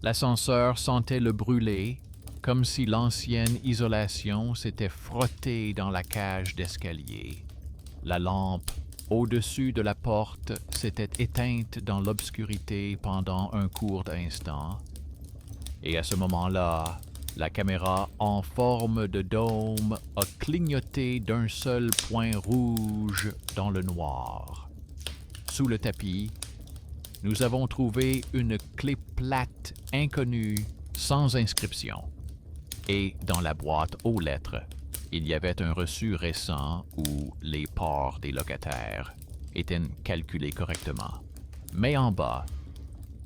L'ascenseur sentait le brûler, comme si l'ancienne isolation s'était frottée dans la cage d'escalier. La lampe au-dessus de la porte s'était éteinte dans l'obscurité pendant un court instant, et à ce moment-là, la caméra en forme de dôme a clignoté d'un seul point rouge dans le noir. Sous le tapis, nous avons trouvé une clé plate inconnue sans inscription. Et dans la boîte aux lettres, il y avait un reçu récent où les parts des locataires étaient calculés correctement. Mais en bas,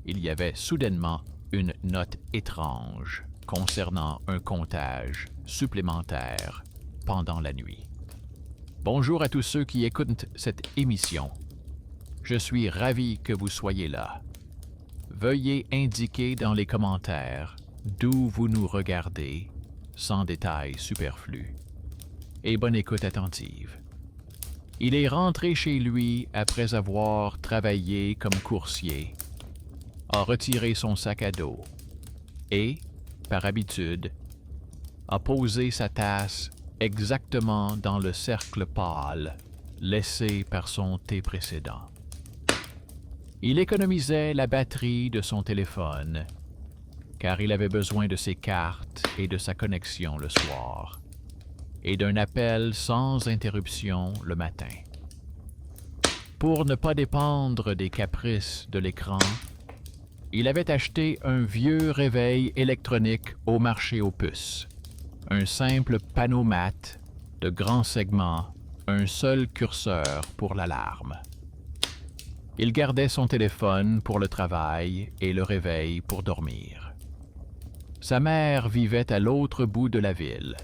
il y avait soudainement une note étrange concernant un comptage supplémentaire pendant la nuit. Bonjour à tous ceux qui écoutent cette émission. Je suis ravi que vous soyez là. Veuillez indiquer dans les commentaires d'où vous nous regardez, sans détails superflus. Et bonne écoute attentive. Il est rentré chez lui après avoir travaillé comme coursier, a retiré son sac à dos et, par habitude, a posé sa tasse exactement dans le cercle pâle laissé par son thé précédent. Il économisait la batterie de son téléphone, car il avait besoin de ses cartes et de sa connexion le soir, et d'un appel sans interruption le matin. Pour ne pas dépendre des caprices de l'écran, il avait acheté un vieux réveil électronique au marché aux puces, un simple panneau mat de grand segment, un seul curseur pour l'alarme. Il gardait son téléphone pour le travail et le réveil pour dormir. Sa mère vivait à l'autre bout de la ville.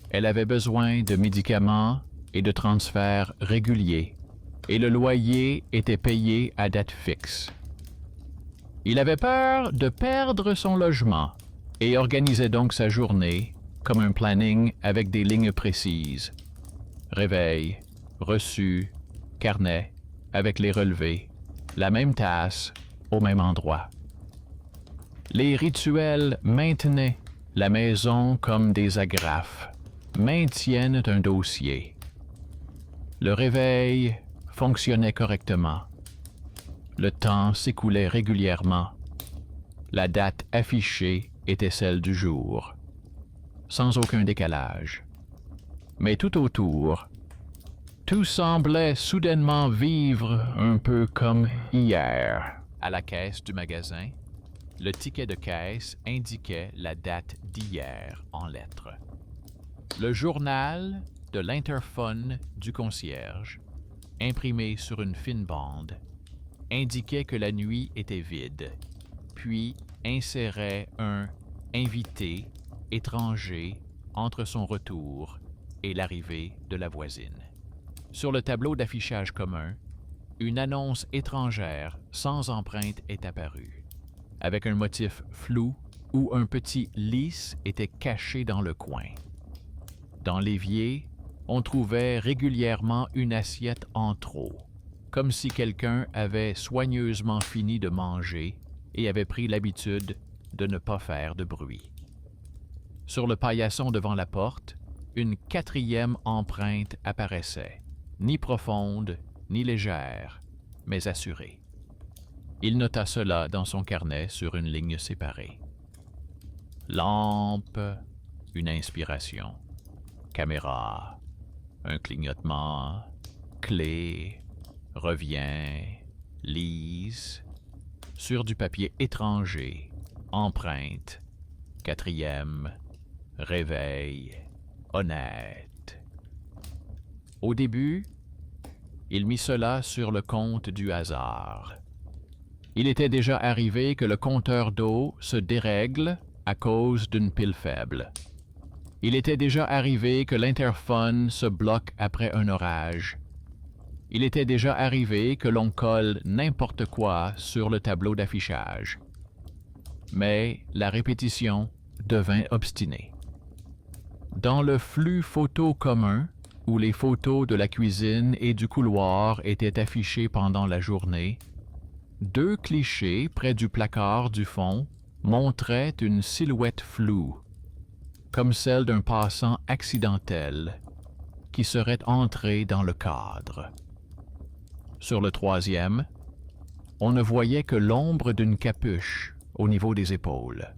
Elle avait besoin de médicaments et de transferts réguliers, et le loyer était payé à date fixe. Il avait peur de perdre son logement et organisait donc sa journée comme un planning avec des lignes précises. Réveil, reçu, carnet, avec les relevés, la même tasse, au même endroit. Les rituels maintenaient la maison comme des agrafes, maintiennent un dossier. Le réveil fonctionnait correctement. Le temps s'écoulait régulièrement. La date affichée était celle du jour, sans aucun décalage. Mais tout autour, tout semblait soudainement vivre un peu comme hier. À la caisse du magasin, le ticket de caisse indiquait la date d'hier en lettres. Le journal de l'interphone du concierge, imprimé sur une fine bande, indiquait que la nuit était vide, puis insérait un « invité » étranger entre son retour et l'arrivée de la voisine. Sur le tableau d'affichage commun, une annonce étrangère sans empreinte est apparue, avec un motif flou où un petit lys était caché dans le coin. Dans l'évier, on trouvait régulièrement une assiette en trop, comme si quelqu'un avait soigneusement fini de manger et avait pris l'habitude de ne pas faire de bruit. Sur le paillasson devant la porte, une quatrième empreinte apparaissait, ni profonde, ni légère, mais assurée. Il nota cela dans son carnet sur une ligne séparée. Lampe, une inspiration. Caméra, un clignotement. Clé, revient, lise. Sur du papier étranger, empreinte. Quatrième, réveil, honnête. Au début, il mit cela sur le compte du hasard. Il était déjà arrivé que le compteur d'eau se dérègle à cause d'une pile faible. Il était déjà arrivé que l'interphone se bloque après un orage. Il était déjà arrivé que l'on colle n'importe quoi sur le tableau d'affichage. Mais la répétition devint obstinée. Dans le flux photo commun, où les photos de la cuisine et du couloir étaient affichées pendant la journée, deux clichés près du placard du fond montrait une silhouette floue, comme celle d'un passant accidentel qui serait entré dans le cadre. Sur le troisième, on ne voyait que l'ombre d'une capuche au niveau des épaules.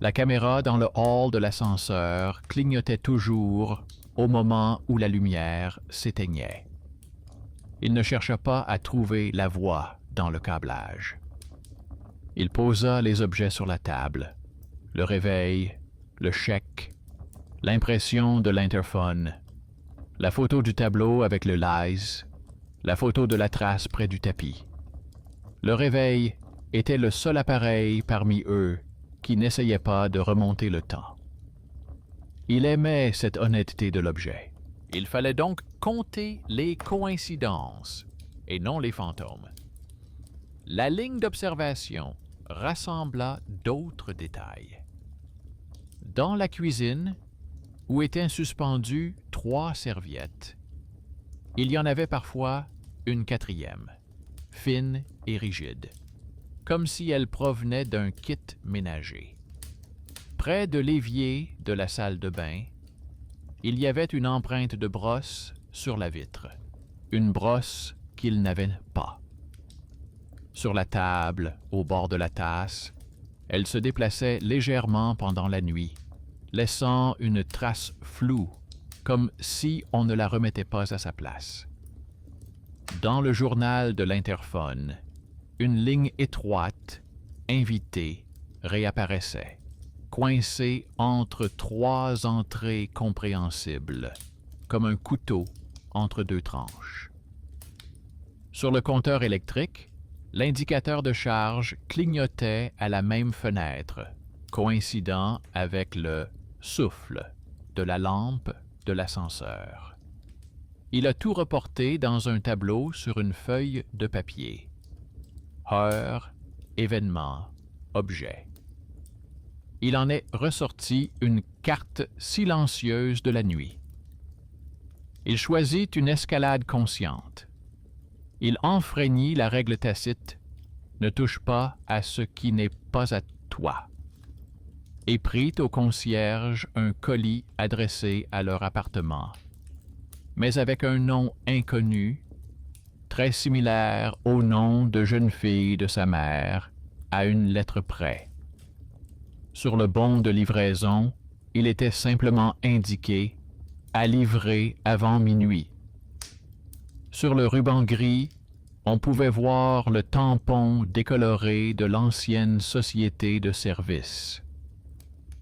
La caméra dans le hall de l'ascenseur clignotait toujours au moment où la lumière s'éteignait. Il ne chercha pas à trouver la voie dans le câblage. Il posa les objets sur la table, le réveil, le chèque, l'impression de l'interphone, la photo du tableau avec le lies, la photo de la trace près du tapis. Le réveil était le seul appareil parmi eux qui n'essayait pas de remonter le temps. Il aimait cette honnêteté de l'objet. Il fallait donc compter les coïncidences et non les fantômes. La ligne d'observation rassembla d'autres détails. Dans la cuisine, où étaient suspendues 3 serviettes, il y en avait parfois une quatrième, fine et rigide, comme si elle provenait d'un kit ménager. Près de l'évier de la salle de bain, il y avait une empreinte de brosse sur la vitre, une brosse qu'il n'avait pas. Sur la table, au bord de la tasse, elle se déplaçait légèrement pendant la nuit, laissant une trace floue, comme si on ne la remettait pas à sa place. Dans le journal de l'interphone, une ligne étroite, invitée, réapparaissait, coincée entre 3 entrées compréhensibles, comme un couteau entre 2 tranches. Sur le compteur électrique, l'indicateur de charge clignotait à la même fenêtre, coïncidant avec le souffle de la lampe de l'ascenseur. Il a tout reporté dans un tableau sur une feuille de papier. Heure, événement, objet. Il en est ressorti une carte silencieuse de la nuit. Il choisit une escalade consciente. Il enfreignit la règle tacite « Ne touche pas à ce qui n'est pas à toi » et prit au concierge un colis adressé à leur appartement, mais avec un nom inconnu, très similaire au nom de jeune fille de sa mère, à une lettre près. Sur le bon de livraison, il était simplement indiqué « à livrer avant minuit ». Sur le ruban gris, on pouvait voir le tampon décoloré de l'ancienne société de service.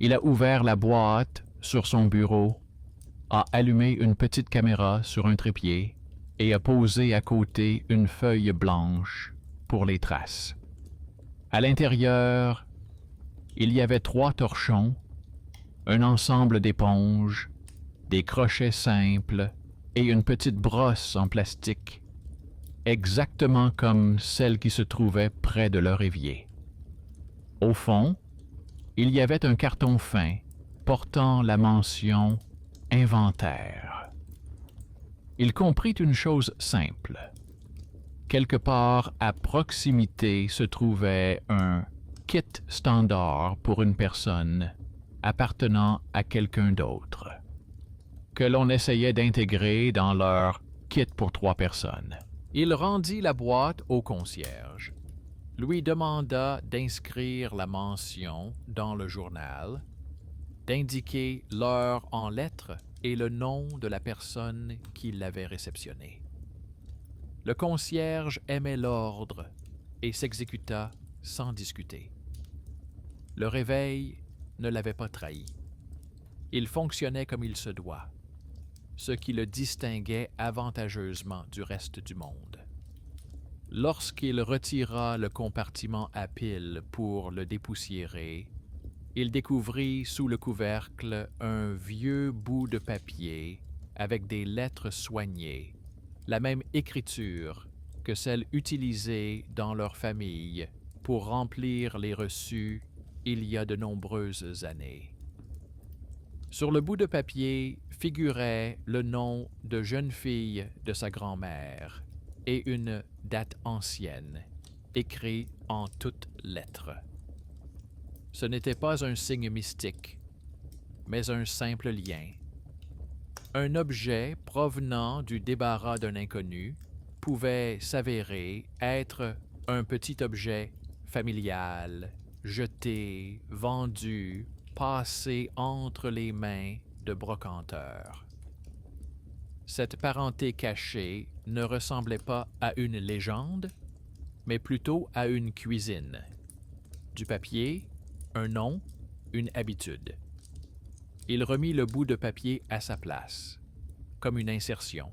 Il a ouvert la boîte sur son bureau, a allumé une petite caméra sur un trépied et a posé à côté une feuille blanche pour les traces. À l'intérieur, il y avait 3 torchons, un ensemble d'éponges, des crochets simples et une petite brosse en plastique, exactement comme celle qui se trouvait près de leur évier. Au fond, il y avait un carton fin portant la mention « Inventaire ». Il comprit une chose simple. Quelque part à proximité se trouvait un kit standard pour une personne appartenant à quelqu'un d'autre, que l'on essayait d'intégrer dans leur kit pour 3 personnes. Il rendit la boîte au concierge, lui demanda d'inscrire la mention dans le journal, d'indiquer l'heure en lettres et le nom de la personne qui l'avait réceptionné. Le concierge aimait l'ordre et s'exécuta sans discuter. Le réveil ne l'avait pas trahi. Il fonctionnait comme il se doit, ce qui le distinguait avantageusement du reste du monde. Lorsqu'il retira le compartiment à piles pour le dépoussiérer, il découvrit sous le couvercle un vieux bout de papier avec des lettres soignées, la même écriture que celle utilisée dans leur famille pour remplir les reçus il y a de nombreuses années. Sur le bout de papier figurait le nom de jeune fille de sa grand-mère et une date ancienne, écrite en toutes lettres. Ce n'était pas un signe mystique, mais un simple lien. Un objet provenant du débarras d'un inconnu pouvait s'avérer être un petit objet familial, jeté, vendu, passé entre les mains de brocanteurs. Cette parenté cachée ne ressemblait pas à une légende, mais plutôt à une cuisine. Du papier, un nom, une habitude. Il remit le bout de papier à sa place, comme une insertion,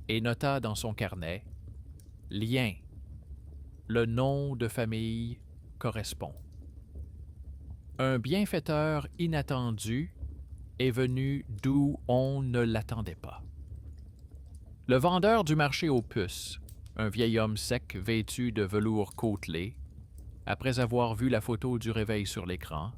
et nota dans son carnet « Lien ». Le nom de famille correspond. Un bienfaiteur inattendu est venu d'où on ne l'attendait pas. Le vendeur du marché aux puces, un vieil homme sec vêtu de velours côtelé, après avoir vu la photo du réveil sur l'écran,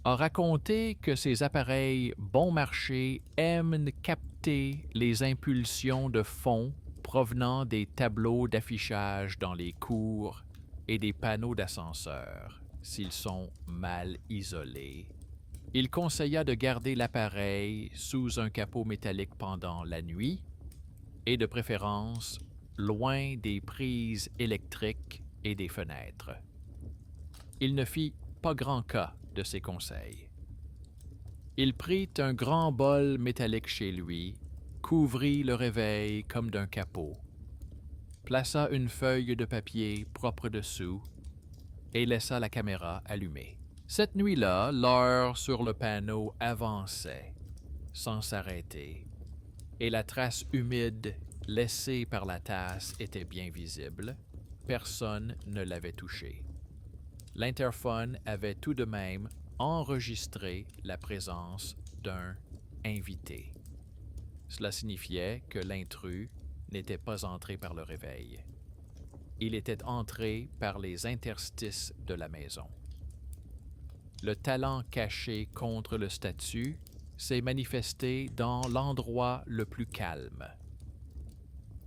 a raconté que ces appareils bon marché aiment capter les impulsions de fond provenant des tableaux d'affichage dans les cours et des panneaux d'ascenseur, s'ils sont mal isolés. Il conseilla de garder l'appareil sous un capot métallique pendant la nuit et de préférence loin des prises électriques et des fenêtres. Il ne fit pas grand cas de ses conseils. Il prit un grand bol métallique chez lui, couvrit le réveil comme d'un capot, plaça une feuille de papier propre dessous et laissa la caméra allumée. Cette nuit-là, l'heure sur le panneau avançait, sans s'arrêter, et la trace humide laissée par la tasse était bien visible. Personne ne l'avait touchée. L'interphone avait tout de même enregistré la présence d'un invité. Cela signifiait que l'intrus n'était pas entré par le réveil. Il était entré par les interstices de la maison. Le talent caché contre le statut s'est manifesté dans l'endroit le plus calme.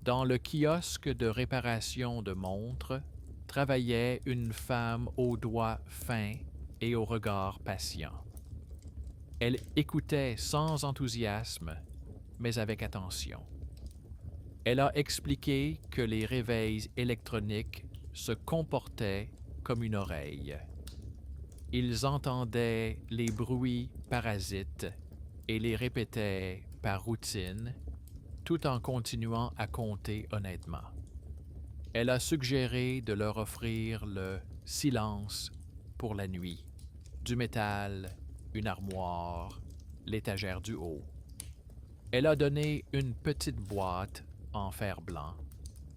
Dans le kiosque de réparation de montres, travaillait une femme aux doigts fins et au regard patient. Elle écoutait sans enthousiasme, mais avec attention. Elle a expliqué que les réveils électroniques se comportaient comme une oreille. Ils entendaient les bruits parasites et les répétaient par routine, tout en continuant à compter honnêtement. Elle a suggéré de leur offrir le silence pour la nuit, du métal, une armoire, l'étagère du haut. Elle a donné une petite boîte en fer blanc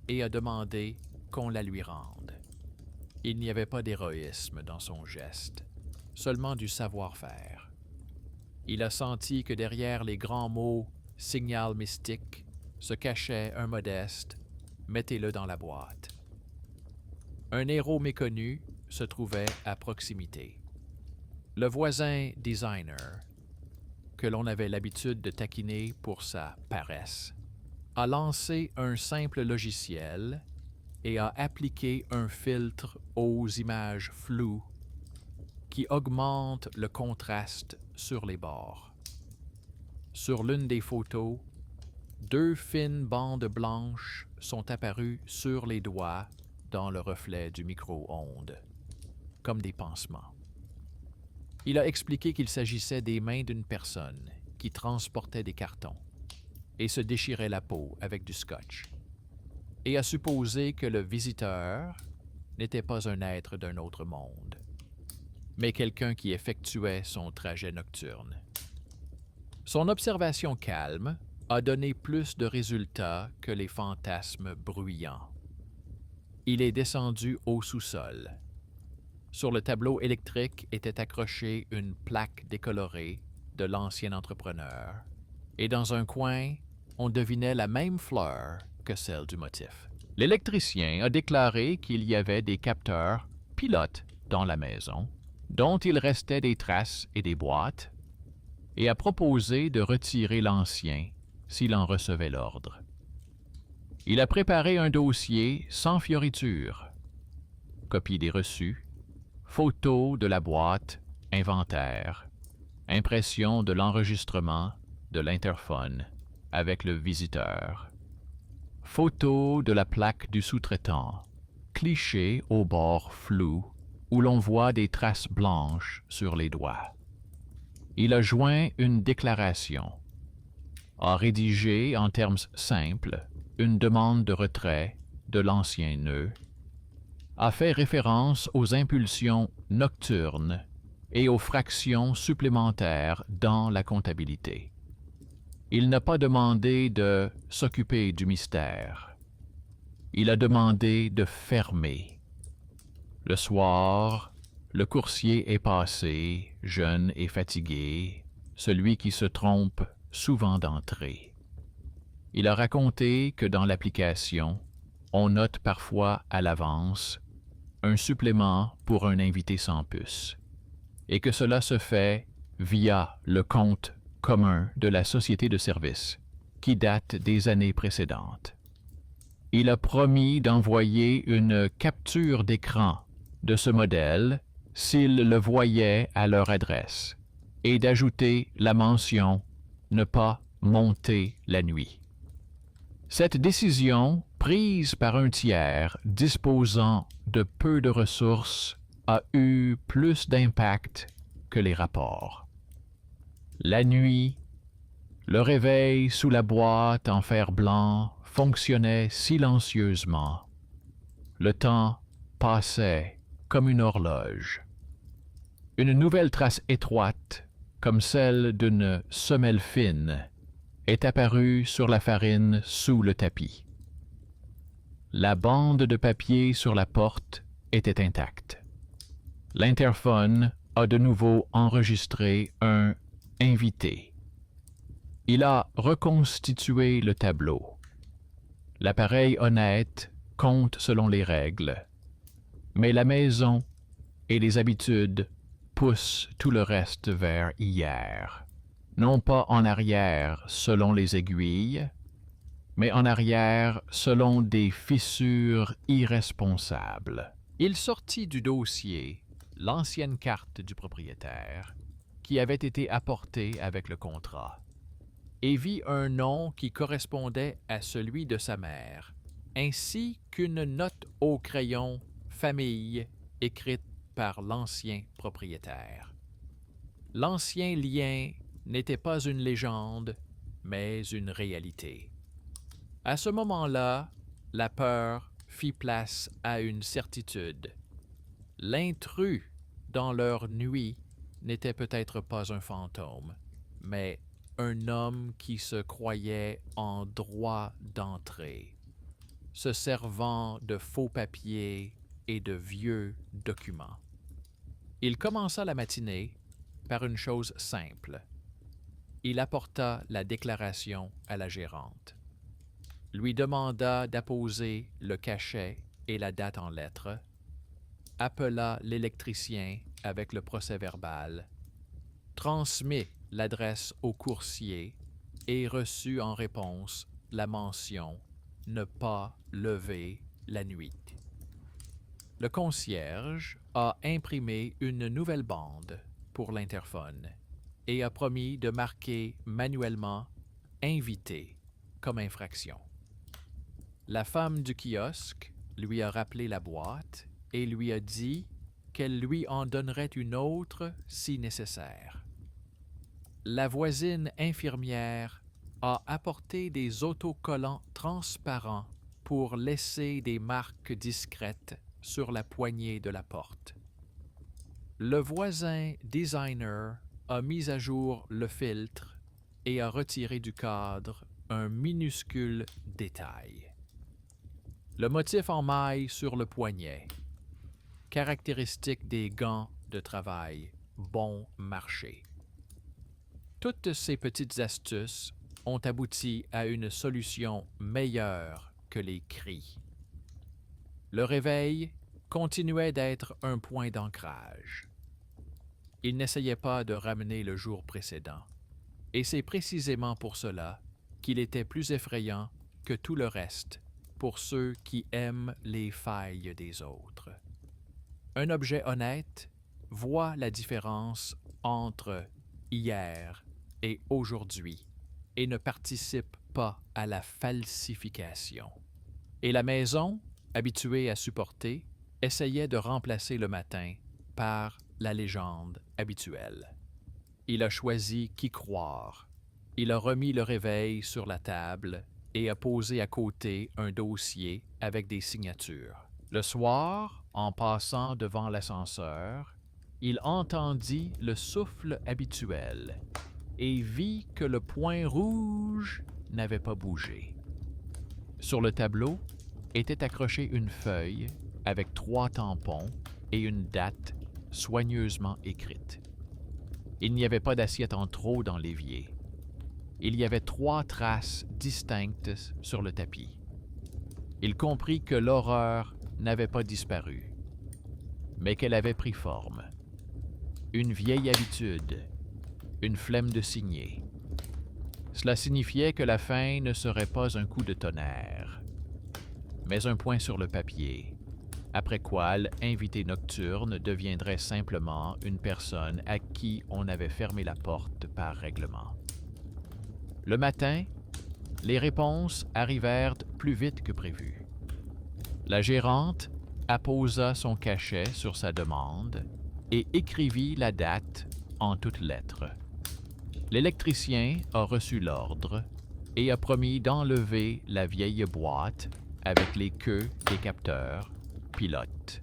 et a demandé qu'on la lui rende. Il n'y avait pas d'héroïsme dans son geste, seulement du savoir-faire. Il a senti que derrière les grands mots « signal mystique » se cachait un modeste « mettez-le dans la boîte ». Un héros méconnu se trouvait à proximité. Le voisin designer, que l'on avait l'habitude de taquiner pour sa paresse, a lancé un simple logiciel et a appliqué un filtre aux images floues qui augmente le contraste sur les bords. Sur l'une des photos, 2 fines bandes blanches sont apparues sur les doigts dans le reflet du micro-ondes, comme des pansements. Il a expliqué qu'il s'agissait des mains d'une personne qui transportait des cartons et se déchirait la peau avec du scotch, et a supposé que le visiteur n'était pas un être d'un autre monde, mais quelqu'un qui effectuait son trajet nocturne. Son observation calme a donné plus de résultats que les fantasmes bruyants. Il est descendu au sous-sol. Sur le tableau électrique était accrochée une plaque décolorée de l'ancien entrepreneur, et dans un coin, on devinait la même fleur que celle du motif. L'électricien a déclaré qu'il y avait des capteurs pilotes dans la maison, dont il restait des traces et des boîtes, et a proposé de retirer l'ancien s'il en recevait l'ordre. Il a préparé un dossier sans fioriture, copie des reçus, Photo de la boîte, inventaire. Impression de l'enregistrement de l'interphone avec le visiteur. Photo de la plaque du sous-traitant. Cliché au bord flou où l'on voit des traces blanches sur les doigts. Il a joint une déclaration. A rédigé en termes simples une demande de retrait de l'ancien nœud. A fait référence aux impulsions nocturnes et aux fractions supplémentaires dans la comptabilité. Il n'a pas demandé de s'occuper du mystère. Il a demandé de fermer. Le soir, le coursier est passé, jeune et fatigué, celui qui se trompe souvent d'entrée. Il a raconté que dans l'application, on note parfois à l'avance un supplément pour un invité sans puce, et que cela se fait via le compte commun de la société de service, qui date des années précédentes. Il a promis d'envoyer une capture d'écran de ce modèle s'ils le voyaient à leur adresse, et d'ajouter la mention « ne pas monter la nuit ». Cette décision, prise par un tiers disposant de peu de ressources, a eu plus d'impact que les rapports. La nuit, le réveil sous la boîte en fer blanc fonctionnait silencieusement. Le temps passait comme une horloge. Une nouvelle trace étroite, comme celle d'une semelle fine, est apparue sur la farine sous le tapis. La bande de papier sur la porte était intacte. L'interphone a de nouveau enregistré un « invité ». Il a reconstitué le tableau. L'appareil honnête compte selon les règles, mais la maison et les habitudes poussent tout le reste vers hier. Non pas en arrière selon les aiguilles, mais en arrière selon des fissures irresponsables. Il sortit du dossier l'ancienne carte du propriétaire qui avait été apportée avec le contrat et vit un nom qui correspondait à celui de sa mère, ainsi qu'une note au crayon « Famille » écrite par l'ancien propriétaire. L'ancien lien n'était pas une légende, mais une réalité. À ce moment-là, la peur fit place à une certitude. L'intrus dans leur nuit n'était peut-être pas un fantôme, mais un homme qui se croyait en droit d'entrée, se servant de faux papiers et de vieux documents. Il commença la matinée par une chose simple. Il apporta la déclaration à la gérante, lui demanda d'apposer le cachet et la date en lettres, appela l'électricien avec le procès-verbal, transmit l'adresse au coursier et reçut en réponse la mention « Ne pas lever la nuit ». Le concierge a imprimé une nouvelle bande pour l'interphone et a promis de marquer manuellement « Invité » comme infraction. La femme du kiosque lui a rappelé la boîte et lui a dit qu'elle lui en donnerait une autre si nécessaire. La voisine infirmière a apporté des autocollants transparents pour laisser des marques discrètes sur la poignée de la porte. Le voisin designer a mis à jour le filtre et a retiré du cadre un minuscule détail. Le motif en maille sur le poignet, caractéristique des gants de travail bon marché. Toutes ces petites astuces ont abouti à une solution meilleure que les cris. Le réveil continuait d'être un point d'ancrage. Il n'essayait pas de ramener le jour précédent, et c'est précisément pour cela qu'il était plus effrayant que tout le reste pour ceux qui aiment les failles des autres. Un objet honnête voit la différence entre hier et aujourd'hui et ne participe pas à la falsification. Et la maison, habituée à supporter, essayait de remplacer le matin par la légende habituelle. Il a choisi qui croire. Il a remis le réveil sur la table et a posé à côté un dossier avec des signatures. Le soir, en passant devant l'ascenseur, il entendit le souffle habituel et vit que le point rouge n'avait pas bougé. Sur le tableau était accrochée une feuille avec 3 tampons et une date soigneusement écrite. Il n'y avait pas d'assiette en trop dans l'évier. Il y avait 3 traces distinctes sur le tapis. Il comprit que l'horreur n'avait pas disparu, mais qu'elle avait pris forme. Une vieille habitude, une flemme de signer. Cela signifiait que la fin ne serait pas un coup de tonnerre, mais un point sur le papier, après quoi l'invité nocturne deviendrait simplement une personne à qui on avait fermé la porte par règlement. Le matin, les réponses arrivèrent plus vite que prévu. La gérante apposa son cachet sur sa demande et écrivit la date en toutes lettres. L'électricien a reçu l'ordre et a promis d'enlever la vieille boîte avec les queues des capteurs pilotes.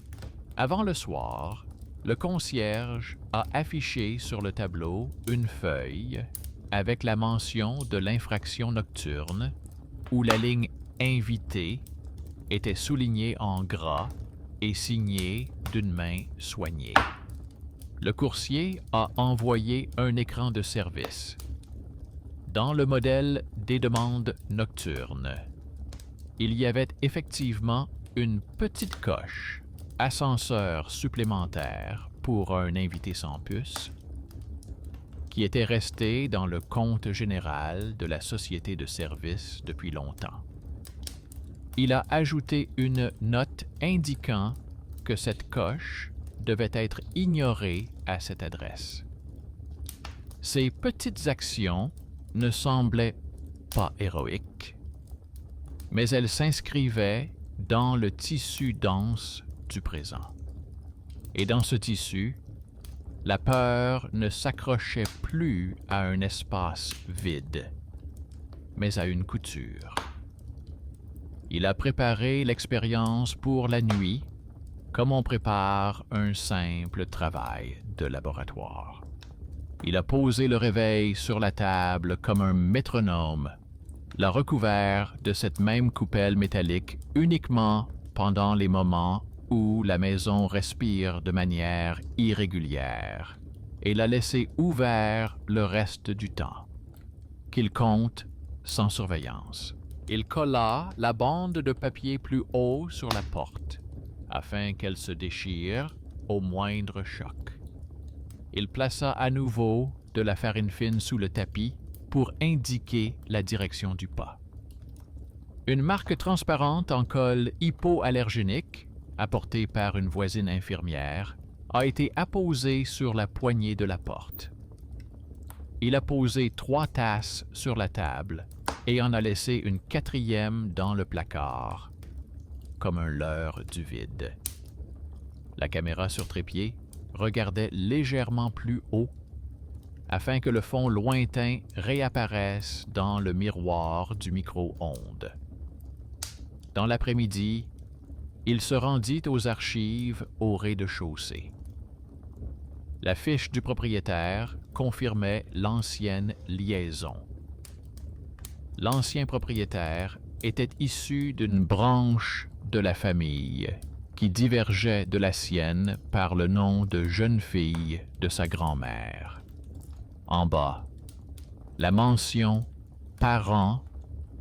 Avant le soir, le concierge a affiché sur le tableau une feuille avec la mention de l'infraction nocturne où la ligne « Invité » était soulignée en gras et signée d'une main soignée. Le coursier a envoyé un écran de service. Dans le modèle des demandes nocturnes, il y avait effectivement une petite coche, ascenseur supplémentaire pour un invité sans puce, qui était resté dans le compte général de la société de service depuis longtemps. Il a ajouté une note indiquant que cette coche devait être ignorée à cette adresse. Ces petites actions ne semblaient pas héroïques, mais elles s'inscrivaient dans le tissu dense du présent. Et dans ce tissu, la peur ne s'accrochait plus à un espace vide, mais à une couture. Il a préparé l'expérience pour la nuit, comme on prépare un simple travail de laboratoire. Il a posé le réveil sur la table comme un métronome, l'a recouvert de cette même coupelle métallique uniquement pendant les moments où la maison respire de manière irrégulière et l'a laissé ouvert le reste du temps, qu'il compte sans surveillance. Il colla la bande de papier plus haut sur la porte, afin qu'elle se déchire au moindre choc. Il plaça à nouveau de la farine fine sous le tapis pour indiquer la direction du pas. Une marque transparente en colle hypoallergénique, apportée par une voisine infirmière, a été apposée sur la poignée de la porte. Il a posé 3 tasses sur la table et en a laissé une 4e dans le placard, comme un leurre du vide. La caméra sur trépied regardait légèrement plus haut afin que le fond lointain réapparaisse dans le miroir du micro-ondes. Dans l'après-midi, il se rendit aux archives au rez-de-chaussée. La fiche du propriétaire confirmait l'ancienne liaison. L'ancien propriétaire était issu d'une branche de la famille qui divergeait de la sienne par le nom de jeune fille de sa grand-mère. En bas, la mention « parents »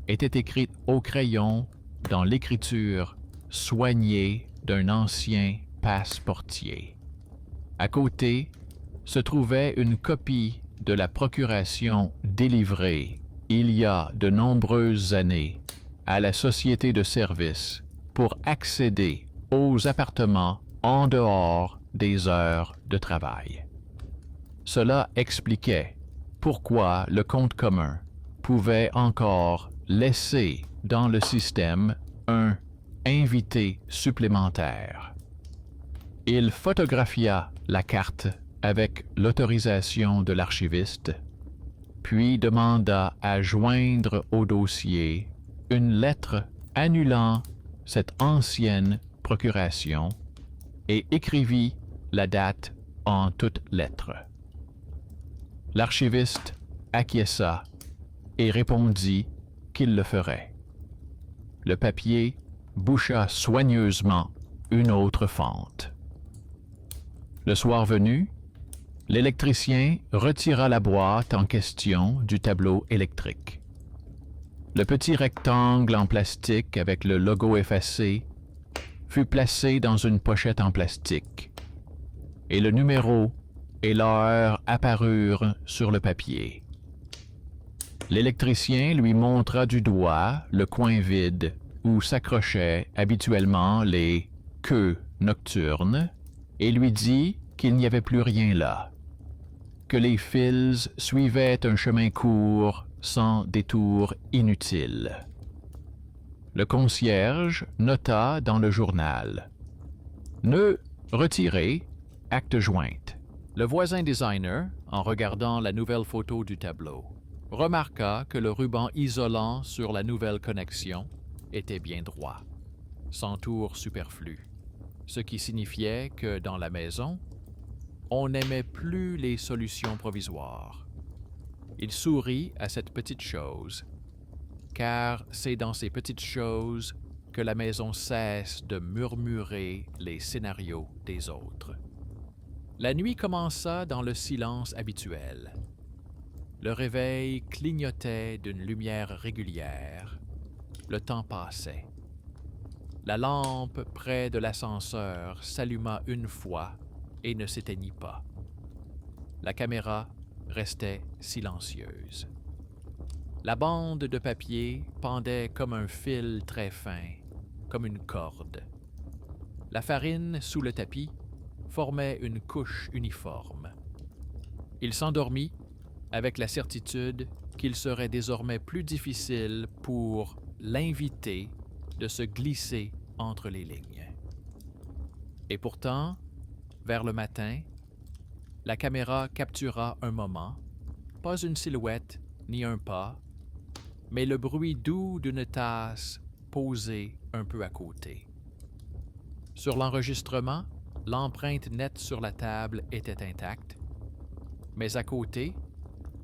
était écrite au crayon dans l'écriture soignée d'un ancien passe-portier. À côté se trouvait une copie de la procuration délivrée il y a de nombreuses années à la société de service pour accéder aux appartements en dehors des heures de travail. Cela expliquait pourquoi le compte commun pouvait encore laisser dans le système un invité supplémentaire. Il photographia la carte avec l'autorisation de l'archiviste, puis demanda à joindre au dossier une lettre annulant cette ancienne procuration et écrivit la date en toutes lettres. L'archiviste acquiesça et répondit qu'il le ferait. Le papier boucha soigneusement une autre fente. Le soir venu, l'électricien retira la boîte en question du tableau électrique. Le petit rectangle en plastique avec le logo effacé fut placé dans une pochette en plastique, et le numéro et l'heure apparurent sur le papier. L'électricien lui montra du doigt le coin vide où s'accrochaient habituellement les queues nocturnes et lui dit qu'il n'y avait plus rien là, que les fils suivaient un chemin court sans détour inutile. Le concierge nota dans le journal « Nœud retiré, acte jointe ». Le voisin designer, en regardant la nouvelle photo du tableau, remarqua que le ruban isolant sur la nouvelle connexion était bien droit, sans tour superflu, ce qui signifiait que dans la maison, on n'aimait plus les solutions provisoires. Il sourit à cette petite chose, car c'est dans ces petites choses que la maison cesse de murmurer les scénarios des autres. La nuit commença dans le silence habituel. Le réveil clignotait d'une lumière régulière. Le temps passait. La lampe près de l'ascenseur s'alluma une fois et ne s'éteignit pas. La caméra restait silencieuse. La bande de papier pendait comme un fil très fin, comme une corde. La farine sous le tapis formait une couche uniforme. Il s'endormit avec la certitude qu'il serait désormais plus difficile pour l'inviter de se glisser entre les lignes. Et pourtant, vers le matin, la caméra captura un moment, pas une silhouette ni un pas, mais le bruit doux d'une tasse posée un peu à côté. Sur l'enregistrement, l'empreinte nette sur la table était intacte, mais à côté,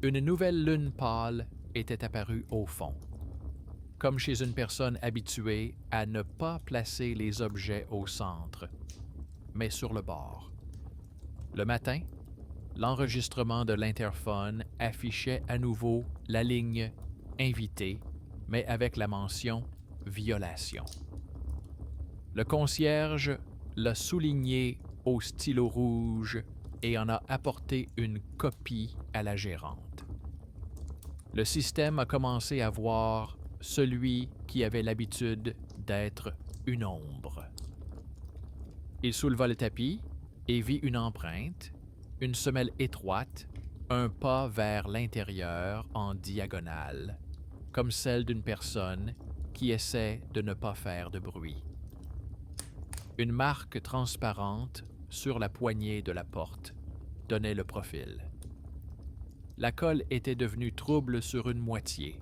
une nouvelle lune pâle était apparue au fond, comme chez une personne habituée à ne pas placer les objets au centre, mais sur le bord. Le matin, l'enregistrement de l'interphone affichait à nouveau la ligne « Invité », mais avec la mention « Violation ». Le concierge l'a souligné au stylo rouge et en a apporté une copie à la gérante. Le système a commencé à voir celui qui avait l'habitude d'être une ombre. Il souleva le tapis et vit une empreinte, une semelle étroite, un pas vers l'intérieur en diagonale, comme celle d'une personne qui essaie de ne pas faire de bruit. Une marque transparente sur la poignée de la porte donnait le profil. La colle était devenue trouble sur une moitié,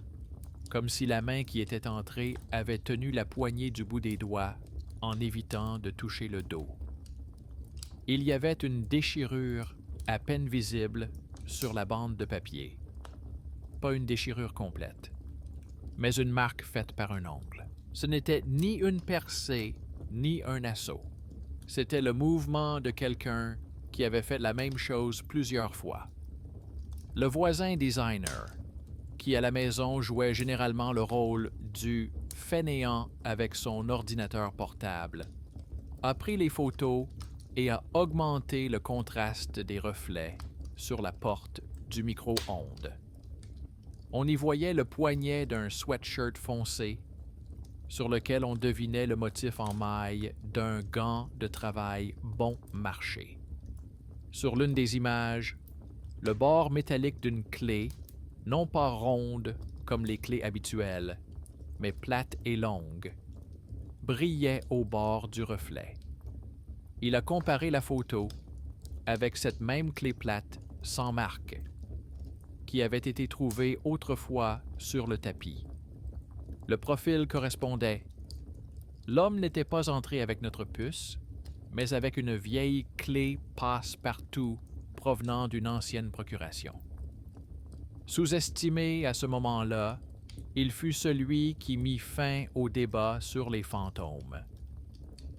comme si la main qui était entrée avait tenu la poignée du bout des doigts en évitant de toucher le dos. Il y avait une déchirure à peine visible sur la bande de papier. Pas une déchirure complète, mais une marque faite par un ongle. Ce n'était ni une percée, ni un assaut. C'était le mouvement de quelqu'un qui avait fait la même chose plusieurs fois. Le voisin designer, qui à la maison jouait généralement le rôle du fainéant avec son ordinateur portable, a pris les photos et a augmenté le contraste des reflets sur la porte du micro-ondes. On y voyait le poignet d'un sweatshirt foncé, sur lequel on devinait le motif en maille d'un gant de travail bon marché. Sur l'une des images, le bord métallique d'une clé, non pas ronde comme les clés habituelles, mais plate et longue, brillait au bord du reflet. Il a comparé la photo avec cette même clé plate sans marque, qui avait été trouvée autrefois sur le tapis. Le profil correspondait. L'homme n'était pas entré avec notre puce, mais avec une vieille clé passe-partout provenant d'une ancienne procuration. Sous-estimé à ce moment-là, il fut celui qui mit fin au débat sur les fantômes.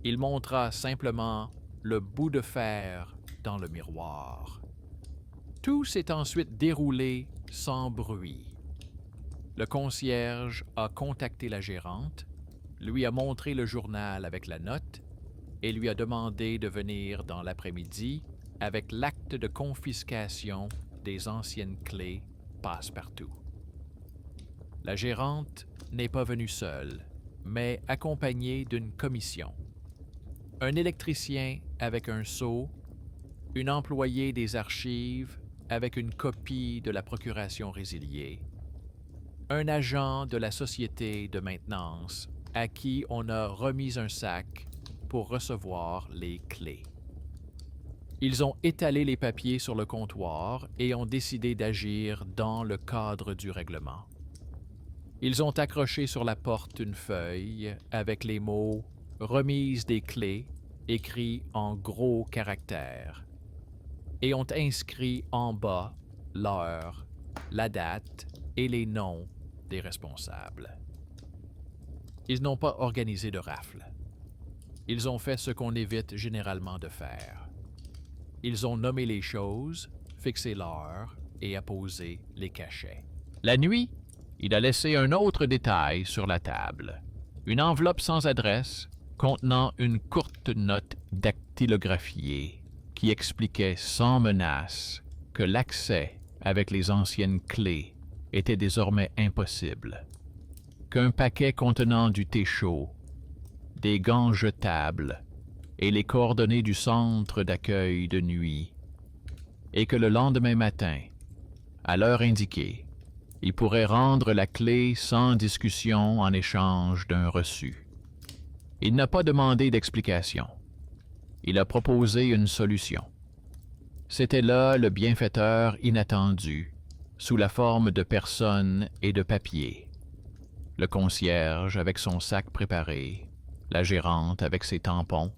Il montra simplement le bout de fer dans le miroir. Tout s'est ensuite déroulé sans bruit. Le concierge a contacté la gérante, lui a montré le journal avec la note et lui a demandé de venir dans l'après-midi avec l'acte de confiscation des anciennes clés passe-partout. La gérante n'est pas venue seule, mais accompagnée d'une commission. Un électricien avec un seau, une employée des archives avec une copie de la procuration résiliée, un agent de la société de maintenance à qui on a remis un sac pour recevoir les clés. Ils ont étalé les papiers sur le comptoir et ont décidé d'agir dans le cadre du règlement. Ils ont accroché sur la porte une feuille avec les mots « Remise des clés » écrits en gros caractères et ont inscrit en bas l'heure, la date et les noms des responsables. Ils n'ont pas organisé de rafle. Ils ont fait ce qu'on évite généralement de faire. Ils ont nommé les choses, fixé l'heure et apposé les cachets. La nuit, il a laissé un autre détail sur la table. Une enveloppe sans adresse contenant une courte note dactylographiée qui expliquait sans menace que l'accès avec les anciennes clés était désormais impossible, qu'un paquet contenant du thé chaud, des gants jetables et les coordonnées du centre d'accueil de nuit, et que le lendemain matin, à l'heure indiquée, il pourrait rendre la clé sans discussion en échange d'un reçu. Il n'a pas demandé d'explication. Il a proposé une solution. C'était là le bienfaiteur inattendu, sous la forme de personnes et de papiers. Le concierge avec son sac préparé, la gérante avec ses tampons,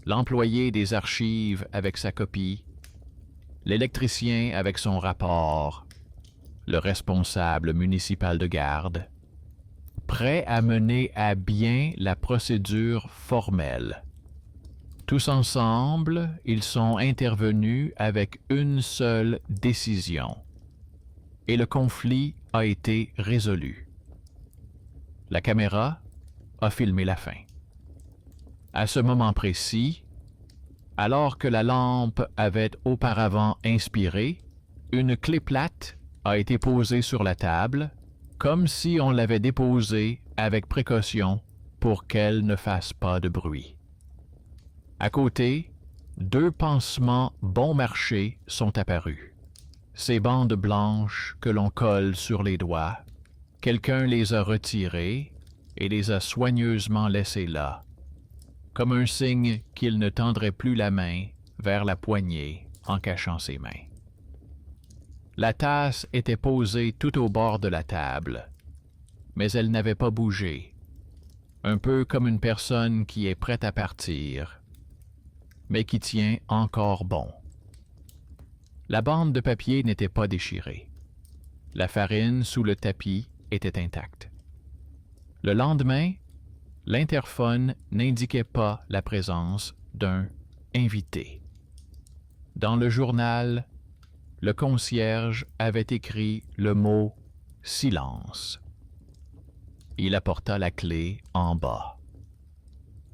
l'employé des archives avec sa copie, l'électricien avec son rapport, le responsable municipal de garde, prêt à mener à bien la procédure formelle. Tous ensemble, ils sont intervenus avec une seule décision, et le conflit a été résolu. La caméra a filmé la fin. À ce moment précis, alors que la lampe avait auparavant inspiré, une clé plate a été posée sur la table, comme si on l'avait déposée avec précaution pour qu'elle ne fasse pas de bruit. À côté, 2 pansements bon marché sont apparus. Ces bandes blanches que l'on colle sur les doigts, quelqu'un les a retirées et les a soigneusement laissées là, comme un signe qu'il ne tendrait plus la main vers la poignée en cachant ses mains. La tasse était posée tout au bord de la table, mais elle n'avait pas bougé, un peu comme une personne qui est prête à partir, mais qui tient encore bon. La bande de papier n'était pas déchirée. La farine sous le tapis était intacte. Le lendemain, l'interphone n'indiquait pas la présence d'un invité. Dans le journal, le concierge avait écrit le mot « silence ». Il apporta la clé en bas.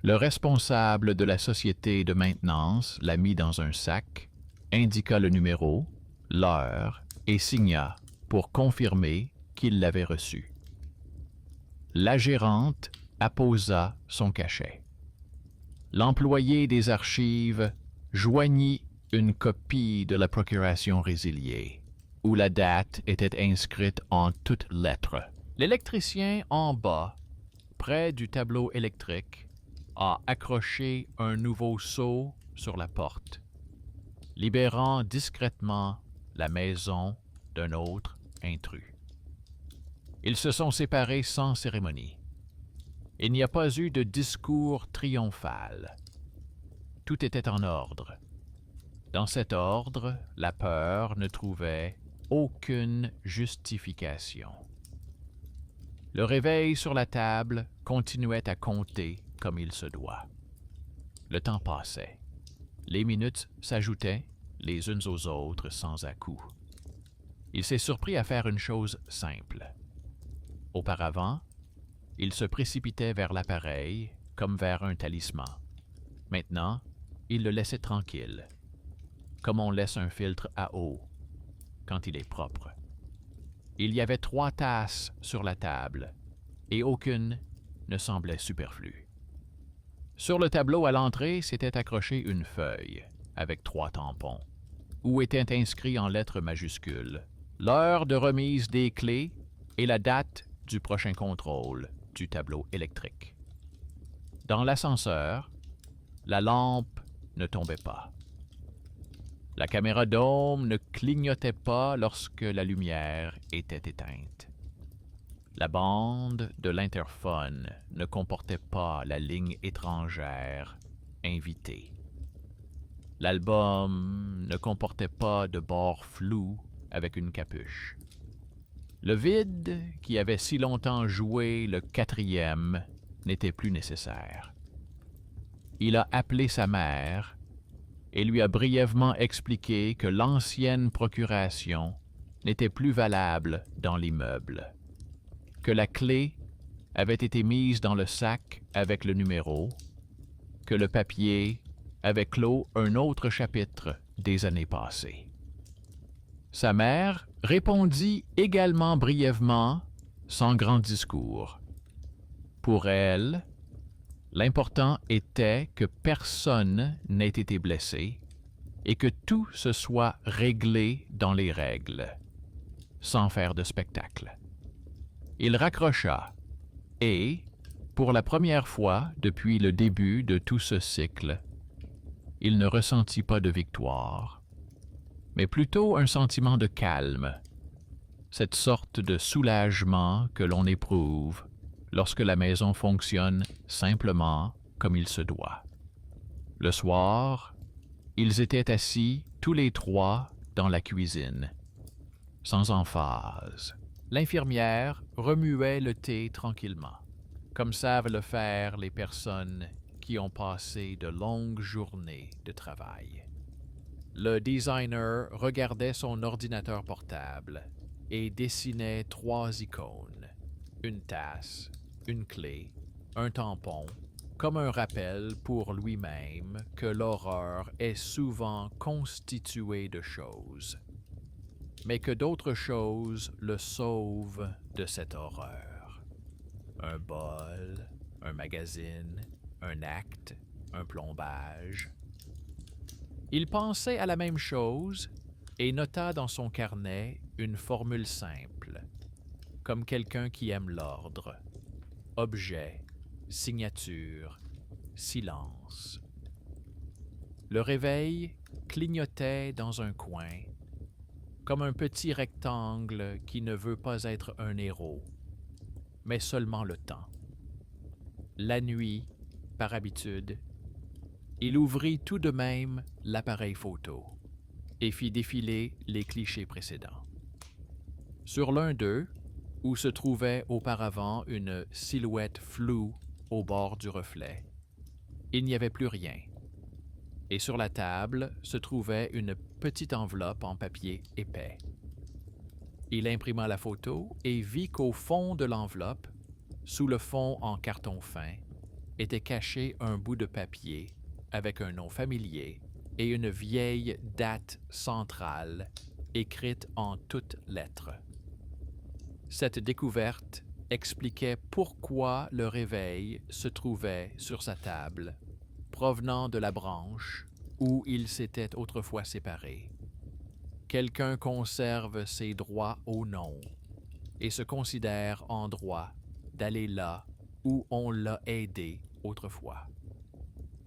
Le responsable de la société de maintenance la mit dans un sac, indiqua le numéro, l'heure et signa pour confirmer qu'il l'avait reçu. La gérante apposa son cachet. L'employé des archives joignit une copie de la procuration résiliée, où la date était inscrite en toutes lettres. L'électricien en bas, près du tableau électrique, a accroché un nouveau sceau sur la porte, libérant discrètement la maison d'un autre intrus. Ils se sont séparés sans cérémonie. Il n'y a pas eu de discours triomphal. Tout était en ordre. Dans cet ordre, la peur ne trouvait aucune justification. Le réveil sur la table continuait à compter comme il se doit. Le temps passait. Les minutes s'ajoutaient les unes aux autres sans à-coups. Il s'est surpris à faire une chose simple. Auparavant, il se précipitait vers l'appareil comme vers un talisman. Maintenant, il le laissait tranquille, comme on laisse un filtre à eau quand il est propre. Il y avait 3 tasses sur la table, et aucune ne semblait superflue. Sur le tableau à l'entrée s'était accrochée une feuille avec 3 tampons, où était inscrit en lettres majuscules l'heure de remise des clés et la date du prochain contrôle du tableau électrique. Dans l'ascenseur, la lampe ne tombait pas. La caméra dôme ne clignotait pas lorsque la lumière était éteinte. La bande de l'interphone ne comportait pas la ligne étrangère « Invité ». L'album ne comportait pas de bord flou avec une capuche. Le vide qui avait si longtemps joué le 4e n'était plus nécessaire. Il a appelé sa mère et lui a brièvement expliqué que l'ancienne procuration n'était plus valable dans l'immeuble, que la clé avait été mise dans le sac avec le numéro, que le papier avait clos un autre chapitre des années passées. Sa mère répondit également brièvement, sans grand discours. Pour elle, l'important était que personne n'ait été blessé et que tout se soit réglé dans les règles, sans faire de spectacle. Il raccrocha et, pour la première fois depuis le début de tout ce cycle, il ne ressentit pas de victoire, mais plutôt un sentiment de calme, cette sorte de soulagement que l'on éprouve lorsque la maison fonctionne simplement comme il se doit. Le soir, ils étaient assis tous les 3 dans la cuisine, sans emphase. L'infirmière remuait le thé tranquillement, comme savent le faire les personnes qui ont passé de longues journées de travail. Le designer regardait son ordinateur portable et dessinait 3 icônes, une tasse, une clé, un tampon, comme un rappel pour lui-même que l'horreur est souvent constituée de choses, mais que d'autres choses le sauvent de cette horreur. Un bol, un magazine, un acte, un plombage. Il pensait à la même chose et nota dans son carnet une formule simple, comme quelqu'un qui aime l'ordre. Objet, signature, silence. Le réveil clignotait dans un coin, comme un petit rectangle qui ne veut pas être un héros, mais seulement le temps. La nuit, par habitude, il ouvrit tout de même l'appareil photo et fit défiler les clichés précédents. Sur l'un d'eux, où se trouvait auparavant une silhouette floue au bord du reflet, il n'y avait plus rien. Et sur la table se trouvait une petite enveloppe en papier épais. Il imprima la photo et vit qu'au fond de l'enveloppe, sous le fond en carton fin, était caché un bout de papier avec un nom familier et une vieille date centrale écrite en toutes lettres. Cette découverte expliquait pourquoi le réveil se trouvait sur sa table, provenant de la branche où il s'était autrefois séparé. Quelqu'un conserve ses droits au nom et se considère en droit d'aller là où on l'a aidé autrefois.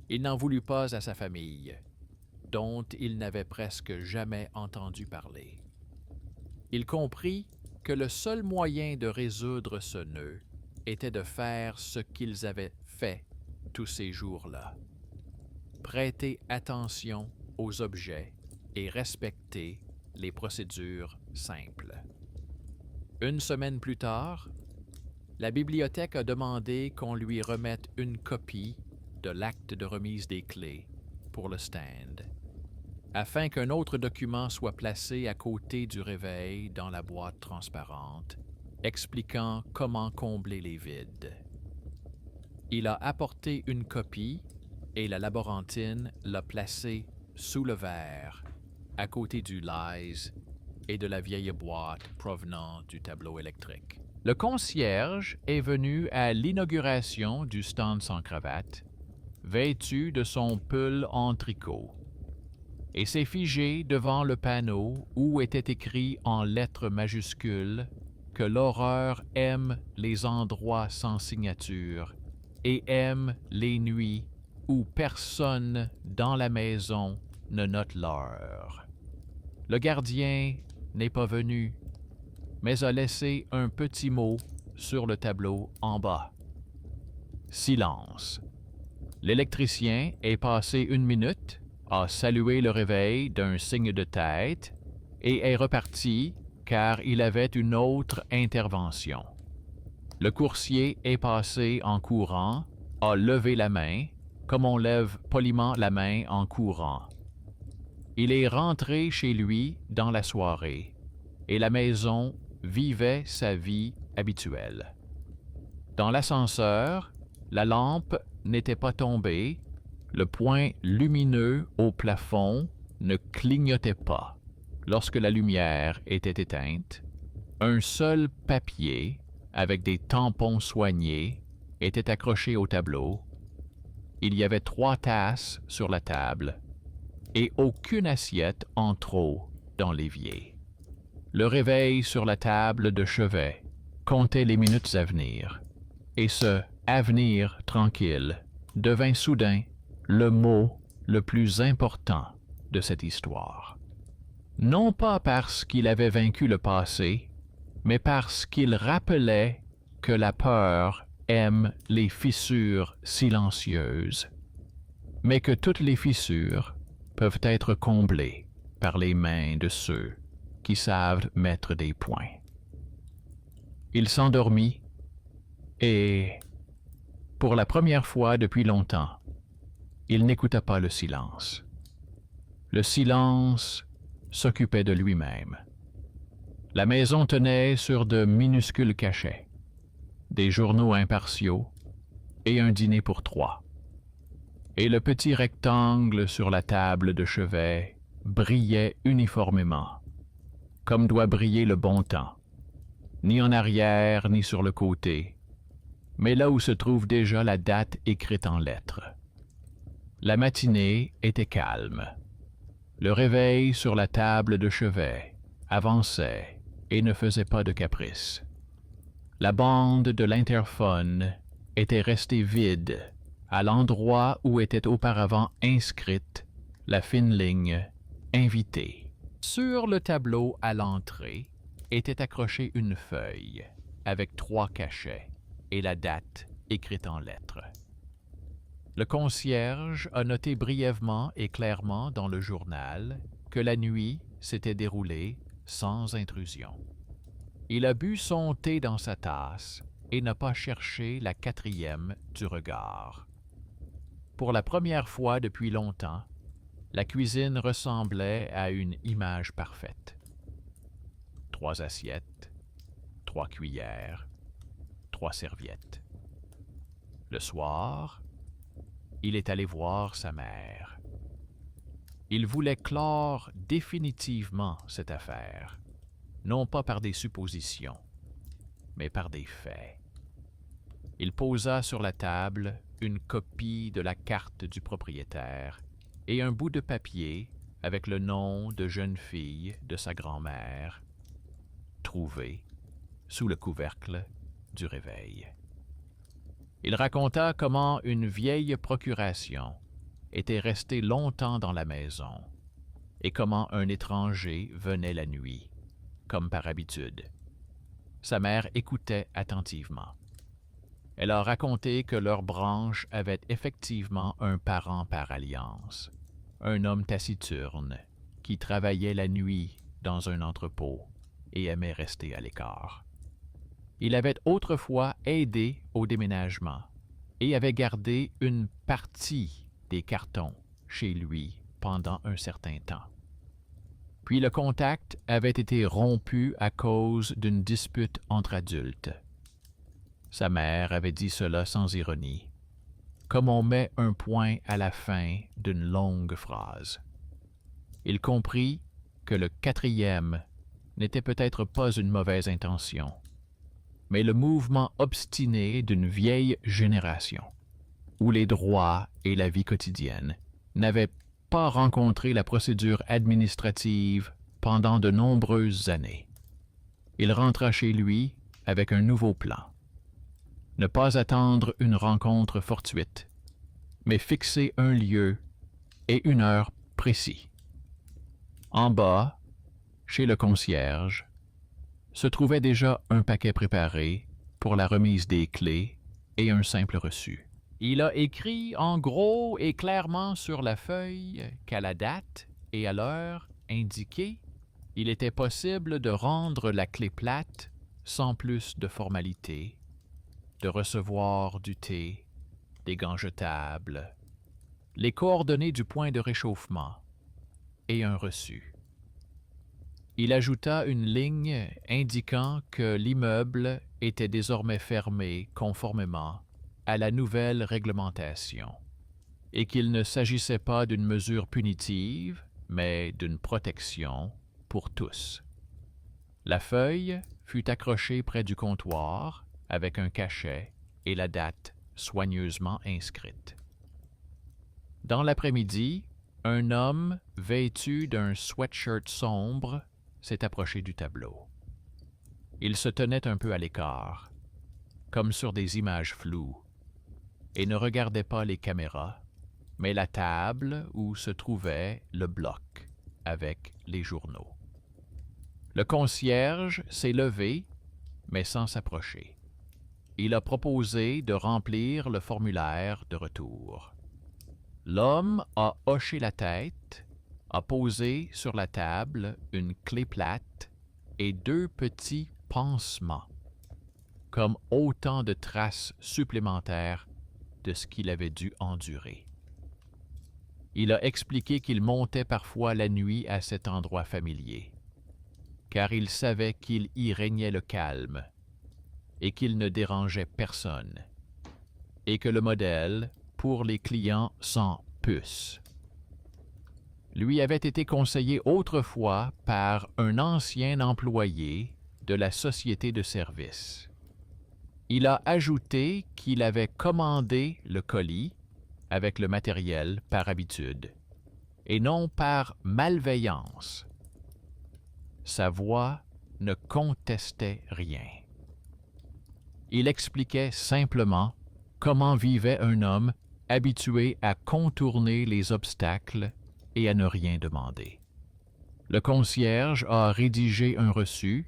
Il n'en voulut pas à sa famille, dont il n'avait presque jamais entendu parler. Il comprit que le seul moyen de résoudre ce nœud était de faire ce qu'ils avaient fait tous ces jours-là. Prêter attention aux objets et respecter les procédures simples. Une semaine plus tard, la bibliothèque a demandé qu'on lui remette une copie de l'acte de remise des clés pour le stand, afin qu'un autre document soit placé à côté du réveil dans la boîte transparente, expliquant comment combler les vides. Il a apporté une copie et la laborantine l'a placée sous le verre, à côté du Lies et de la vieille boîte provenant du tableau électrique. Le concierge est venu à l'inauguration du stand sans cravate, vêtu de son pull en tricot, et s'est figé devant le panneau où était écrit en lettres majuscules que l'horreur aime les endroits sans signature et aime les nuits où personne dans la maison ne note l'heure. Le gardien n'est pas venu, mais a laissé un petit mot sur le tableau en bas. Silence. L'électricien est passé 1 minute, a salué le réveil d'un signe de tête et est reparti car il avait une autre intervention. Le coursier est passé en courant, a levé la main, comme on lève poliment la main en courant. Il est rentré chez lui dans la soirée, et la maison vivait sa vie habituelle. Dans l'ascenseur, la lampe n'était pas tombée, le point lumineux au plafond ne clignotait pas. Lorsque la lumière était éteinte, un seul papier avec des tampons soignés était accroché au tableau. Il y avait 3 tasses sur la table et aucune assiette en trop dans l'évier. Le réveil sur la table de chevet comptait les minutes à venir, et ce avenir tranquille devint soudain le mot le plus important de cette histoire. Non pas parce qu'il avait vaincu le passé, mais parce qu'il rappelait que la peur aime les fissures silencieuses, mais que toutes les fissures peuvent être comblées par les mains de ceux qui savent mettre des points. Il s'endormit et, pour la première fois depuis longtemps, il n'écouta pas le silence. Le silence s'occupait de lui-même. La maison tenait sur de minuscules cachets, des journaux impartiaux et un dîner pour 3. Et le petit rectangle sur la table de chevet brillait uniformément, comme doit briller le bon temps, ni en arrière ni sur le côté, mais là où se trouve déjà la date écrite en lettres. La matinée était calme. Le réveil sur la table de chevet avançait et ne faisait pas de caprice. La bande de l'interphone était restée vide à l'endroit où était auparavant inscrite la fine ligne « Invité ». Sur le tableau à l'entrée était accrochée une feuille avec 3 cachets et la date écrite en lettres. Le concierge a noté brièvement et clairement dans le journal que la nuit s'était déroulée sans intrusion. Il a bu son thé dans sa tasse et n'a pas cherché la 4e du regard. Pour la première fois depuis longtemps, la cuisine ressemblait à une image parfaite. 3 assiettes, 3 cuillères, 3 serviettes. Le soir, il est allé voir sa mère. Il voulait clore définitivement cette affaire, non pas par des suppositions, mais par des faits. Il posa sur la table une copie de la carte du propriétaire et un bout de papier avec le nom de jeune fille de sa grand-mère, trouvé sous le couvercle du réveil. Il raconta comment une vieille procuration était restée longtemps dans la maison et comment un étranger venait la nuit, comme par habitude. Sa mère écoutait attentivement. Elle a raconté que leur branche avait effectivement un parent par alliance, un homme taciturne qui travaillait la nuit dans un entrepôt et aimait rester à l'écart. Il avait autrefois aidé au déménagement et avait gardé une partie des cartons chez lui pendant un certain temps. Puis le contact avait été rompu à cause d'une dispute entre adultes. Sa mère avait dit cela sans ironie, comme on met un point à la fin d'une longue phrase. Il comprit que le quatrième n'était peut-être pas une mauvaise intention, mais le mouvement obstiné d'une vieille génération, où les droits et la vie quotidienne n'avaient pas rencontré la procédure administrative pendant de nombreuses années. Il rentra chez lui avec un nouveau plan. Ne pas attendre une rencontre fortuite, mais fixer un lieu et une heure précis. En bas, chez le concierge, se trouvait déjà un paquet préparé pour la remise des clés et un simple reçu. Il a écrit en gros et clairement sur la feuille qu'à la date et à l'heure indiquée, il était possible de rendre la clé plate sans plus de formalité, de recevoir du thé, des gants jetables, les coordonnées du point de réchauffement et un reçu. Il ajouta une ligne indiquant que l'immeuble était désormais fermé conformément à la nouvelle réglementation et qu'il ne s'agissait pas d'une mesure punitive, mais d'une protection pour tous. La feuille fut accrochée près du comptoir avec un cachet et la date soigneusement inscrite. Dans l'après-midi, un homme vêtu d'un sweatshirt sombre s'est approché du tableau. Il se tenait un peu à l'écart, comme sur des images floues, et ne regardait pas les caméras, mais la table où se trouvait le bloc avec les journaux. Le concierge s'est levé, mais sans s'approcher. Il a proposé de remplir le formulaire de retour. L'homme a hoché la tête, a posé sur la table une clé plate et deux petits pansements, comme autant de traces supplémentaires de ce qu'il avait dû endurer. Il a expliqué qu'il montait parfois la nuit à cet endroit familier, car il savait qu'il y régnait le calme et qu'il ne dérangeait personne, et que le modèle pour les clients sans puce lui avait été conseillé autrefois par un ancien employé de la société de service. Il a ajouté qu'il avait commandé le colis avec le matériel par habitude, et non par malveillance. Sa voix ne contestait rien. Il expliquait simplement comment vivait un homme habitué à contourner les obstacles et à ne rien demander. Le concierge a rédigé un reçu,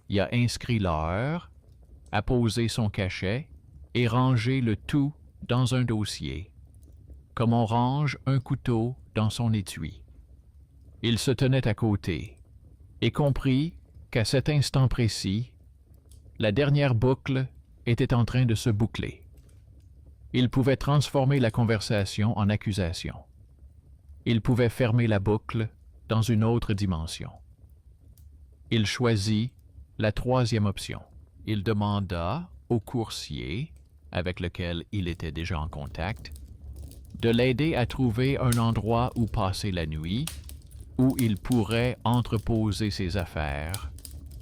y a inscrit l'heure, a posé son cachet et rangé le tout dans un dossier, comme on range un couteau dans son étui. Il se tenait à côté et comprit qu'à cet instant précis, la dernière boucle était en train de se boucler. Il pouvait transformer la conversation en accusation. Il pouvait fermer la boucle dans une autre dimension. Il choisit la troisième option. Il demanda au coursier, avec lequel il était déjà en contact, de l'aider à trouver un endroit où passer la nuit, où il pourrait entreposer ses affaires,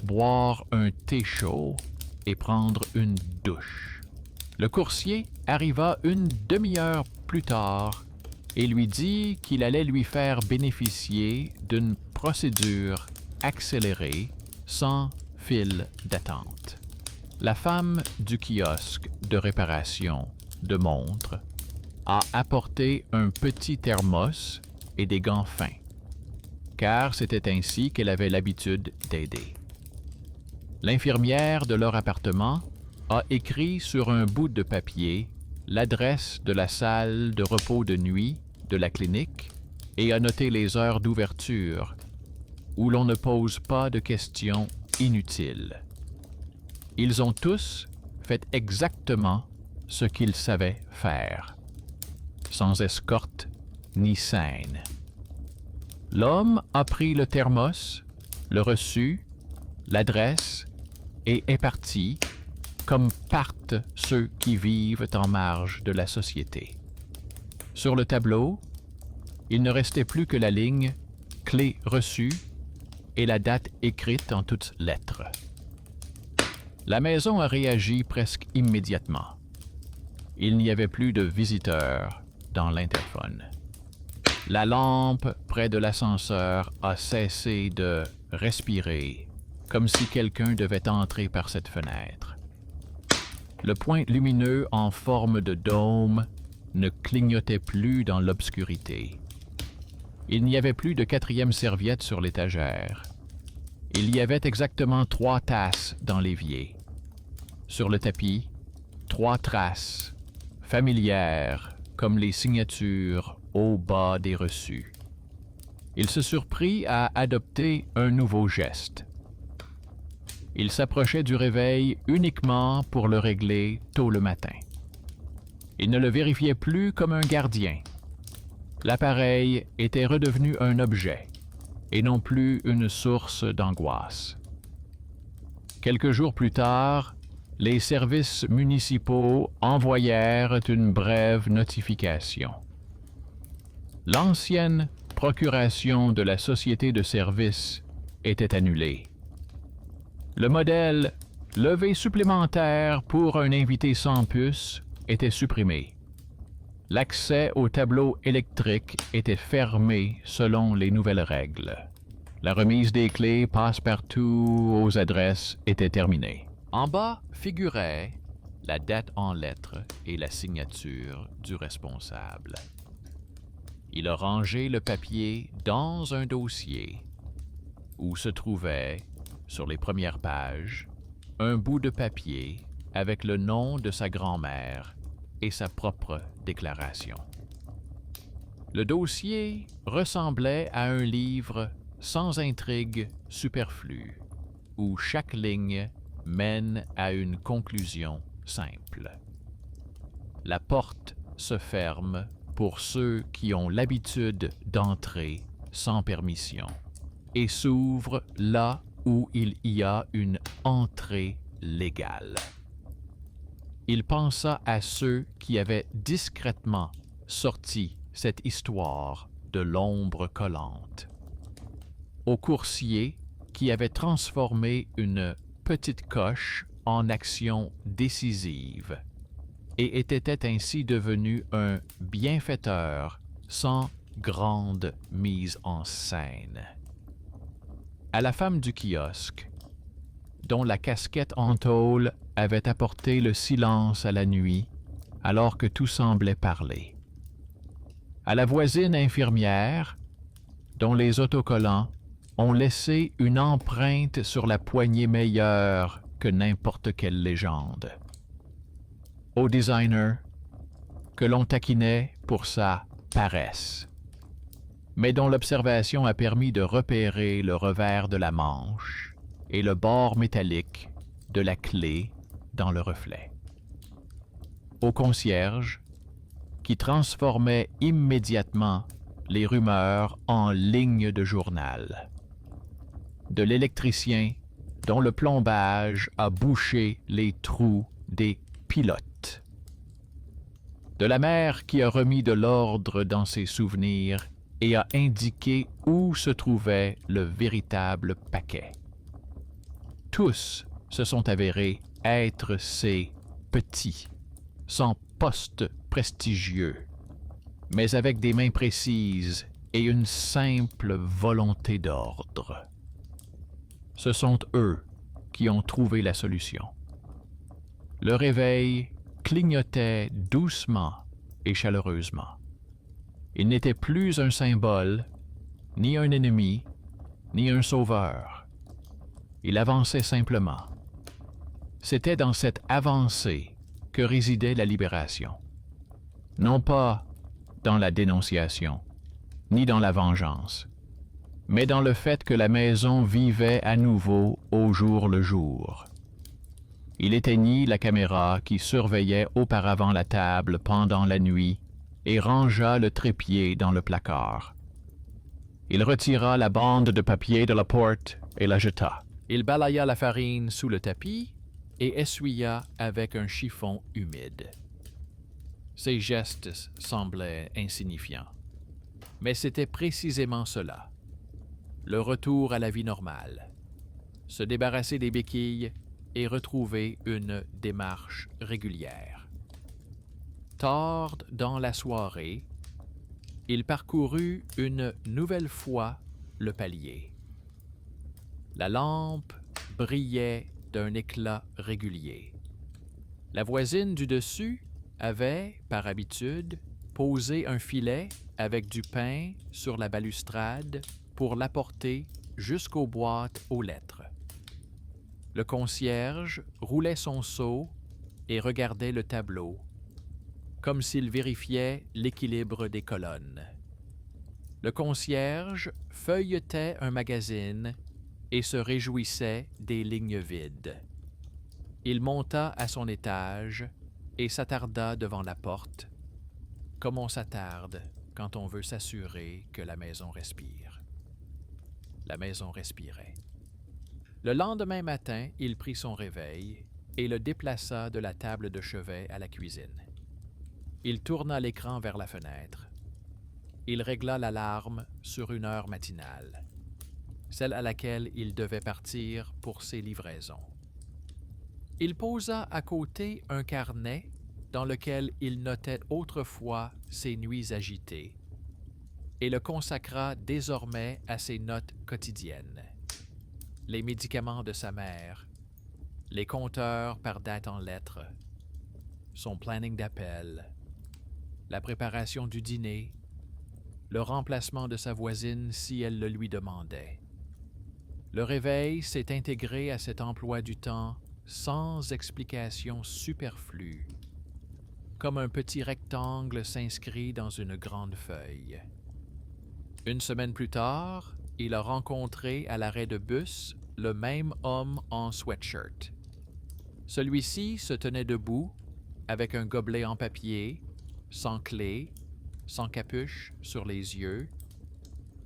boire un thé chaud et prendre une douche. Le coursier arriva une demi-heure plus tard et lui dit qu'il allait lui faire bénéficier d'une procédure accélérée sans file d'attente. La femme du kiosque de réparation de montres a apporté un petit thermos et des gants fins, car c'était ainsi qu'elle avait l'habitude d'aider. L'infirmière de leur appartement a écrit sur un bout de papier l'adresse de la salle de repos de nuit de la clinique et a noté les heures d'ouverture, où l'on ne pose pas de questions inutiles. Ils ont tous fait exactement ce qu'ils savaient faire, sans escorte ni scène. L'homme a pris le thermos, le reçu, l'adresse et est parti, comme partent ceux qui vivent en marge de la société. Sur le tableau, il ne restait plus que la ligne « Clé reçue » et la date écrite en toutes lettres. La maison a réagi presque immédiatement. Il n'y avait plus de visiteurs dans l'interphone. La lampe près de l'ascenseur a cessé de respirer, comme si quelqu'un devait entrer par cette fenêtre. Le point lumineux en forme de dôme ne clignotait plus dans l'obscurité. Il n'y avait plus de quatrième serviette sur l'étagère. Il y avait exactement 3 tasses dans l'évier. Sur le tapis, 3 traces, familières comme les signatures au bas des reçus. Il se surprit à adopter un nouveau geste. Il s'approchait du réveil uniquement pour le régler tôt le matin. Il ne le vérifiait plus comme un gardien. L'appareil était redevenu un objet et non plus une source d'angoisse. Quelques jours plus tard, les services municipaux envoyèrent une brève notification. L'ancienne procuration de la société de services était annulée. Le modèle « Levée supplémentaire pour un invité sans puce » était supprimé. L'accès au tableau électrique était fermé selon les nouvelles règles. La remise des clés passe-partout aux adresses était terminée. En bas figurait la date en lettres et la signature du responsable. Il a rangé le papier dans un dossier où se trouvait, sur les premières pages, un bout de papier avec le nom de sa grand-mère et sa propre déclaration. Le dossier ressemblait à un livre sans intrigue superflue, où chaque ligne mène à une conclusion simple. La porte se ferme pour ceux qui ont l'habitude d'entrer sans permission et s'ouvre là où il y a une entrée légale. Il pensa à ceux qui avaient discrètement sorti cette histoire de l'ombre collante, au coursier qui avait transformé une petite coche en action décisive et était ainsi devenu un bienfaiteur sans grande mise en scène. À la femme du kiosque, dont la casquette en tôle avait apporté le silence à la nuit, alors que tout semblait parler. À la voisine infirmière, dont les autocollants ont laissé une empreinte sur la poignée meilleure que n'importe quelle légende. Au designer, que l'on taquinait pour sa paresse, mais dont l'observation a permis de repérer le revers de la manche et le bord métallique de la clé dans le reflet. Au concierge, qui transformait immédiatement les rumeurs en lignes de journal. De l'électricien dont le plombage a bouché les trous des pilotes. De la mère qui a remis de l'ordre dans ses souvenirs et a indiqué où se trouvait le véritable paquet. Tous se sont avérés être ces petits, sans poste prestigieux, mais avec des mains précises et une simple volonté d'ordre. Ce sont eux qui ont trouvé la solution. Le réveil clignotait doucement et chaleureusement. Il n'était plus un symbole, ni un ennemi, ni un sauveur. Il avançait simplement. C'était dans cette avancée que résidait la libération. Non pas dans la dénonciation, ni dans la vengeance, mais dans le fait que la maison vivait à nouveau au jour le jour. Il éteignit la caméra qui surveillait auparavant la table pendant la nuit et rangea le trépied dans le placard. Il retira la bande de papier de la porte et la jeta. Il balaya la farine sous le tapis et essuya avec un chiffon humide. Ses gestes semblaient insignifiants. Mais c'était précisément cela. Le retour à la vie normale. Se débarrasser des béquilles et retrouver une démarche régulière. Tard dans la soirée, il parcourut une nouvelle fois le palier. La lampe brillait d'un éclat régulier. La voisine du dessus avait, par habitude, posé un filet avec du pain sur la balustrade pour l'apporter jusqu'aux boîtes aux lettres. Le concierge roulait son seau et regardait le tableau, comme s'il vérifiait l'équilibre des colonnes. Le concierge feuilletait un magazine et se réjouissait des lignes vides. Il monta à son étage et s'attarda devant la porte, comme on s'attarde quand on veut s'assurer que la maison respire. La maison respirait. Le lendemain matin, il prit son réveil et le déplaça de la table de chevet à la cuisine. Il tourna l'écran vers la fenêtre. Il régla l'alarme sur une heure matinale, celle à laquelle il devait partir pour ses livraisons. Il posa à côté un carnet dans lequel il notait autrefois ses nuits agitées et le consacra désormais à ses notes quotidiennes. Les médicaments de sa mère, les compteurs par date en lettres, son planning d'appel, la préparation du dîner, le remplacement de sa voisine si elle le lui demandait. Le réveil s'est intégré à cet emploi du temps sans explication superflue, comme un petit rectangle s'inscrit dans une grande feuille. Une semaine plus tard, il a rencontré à l'arrêt de bus le même homme en sweatshirt. Celui-ci se tenait debout, avec un gobelet en papier, sans clé, sans capuche sur les yeux,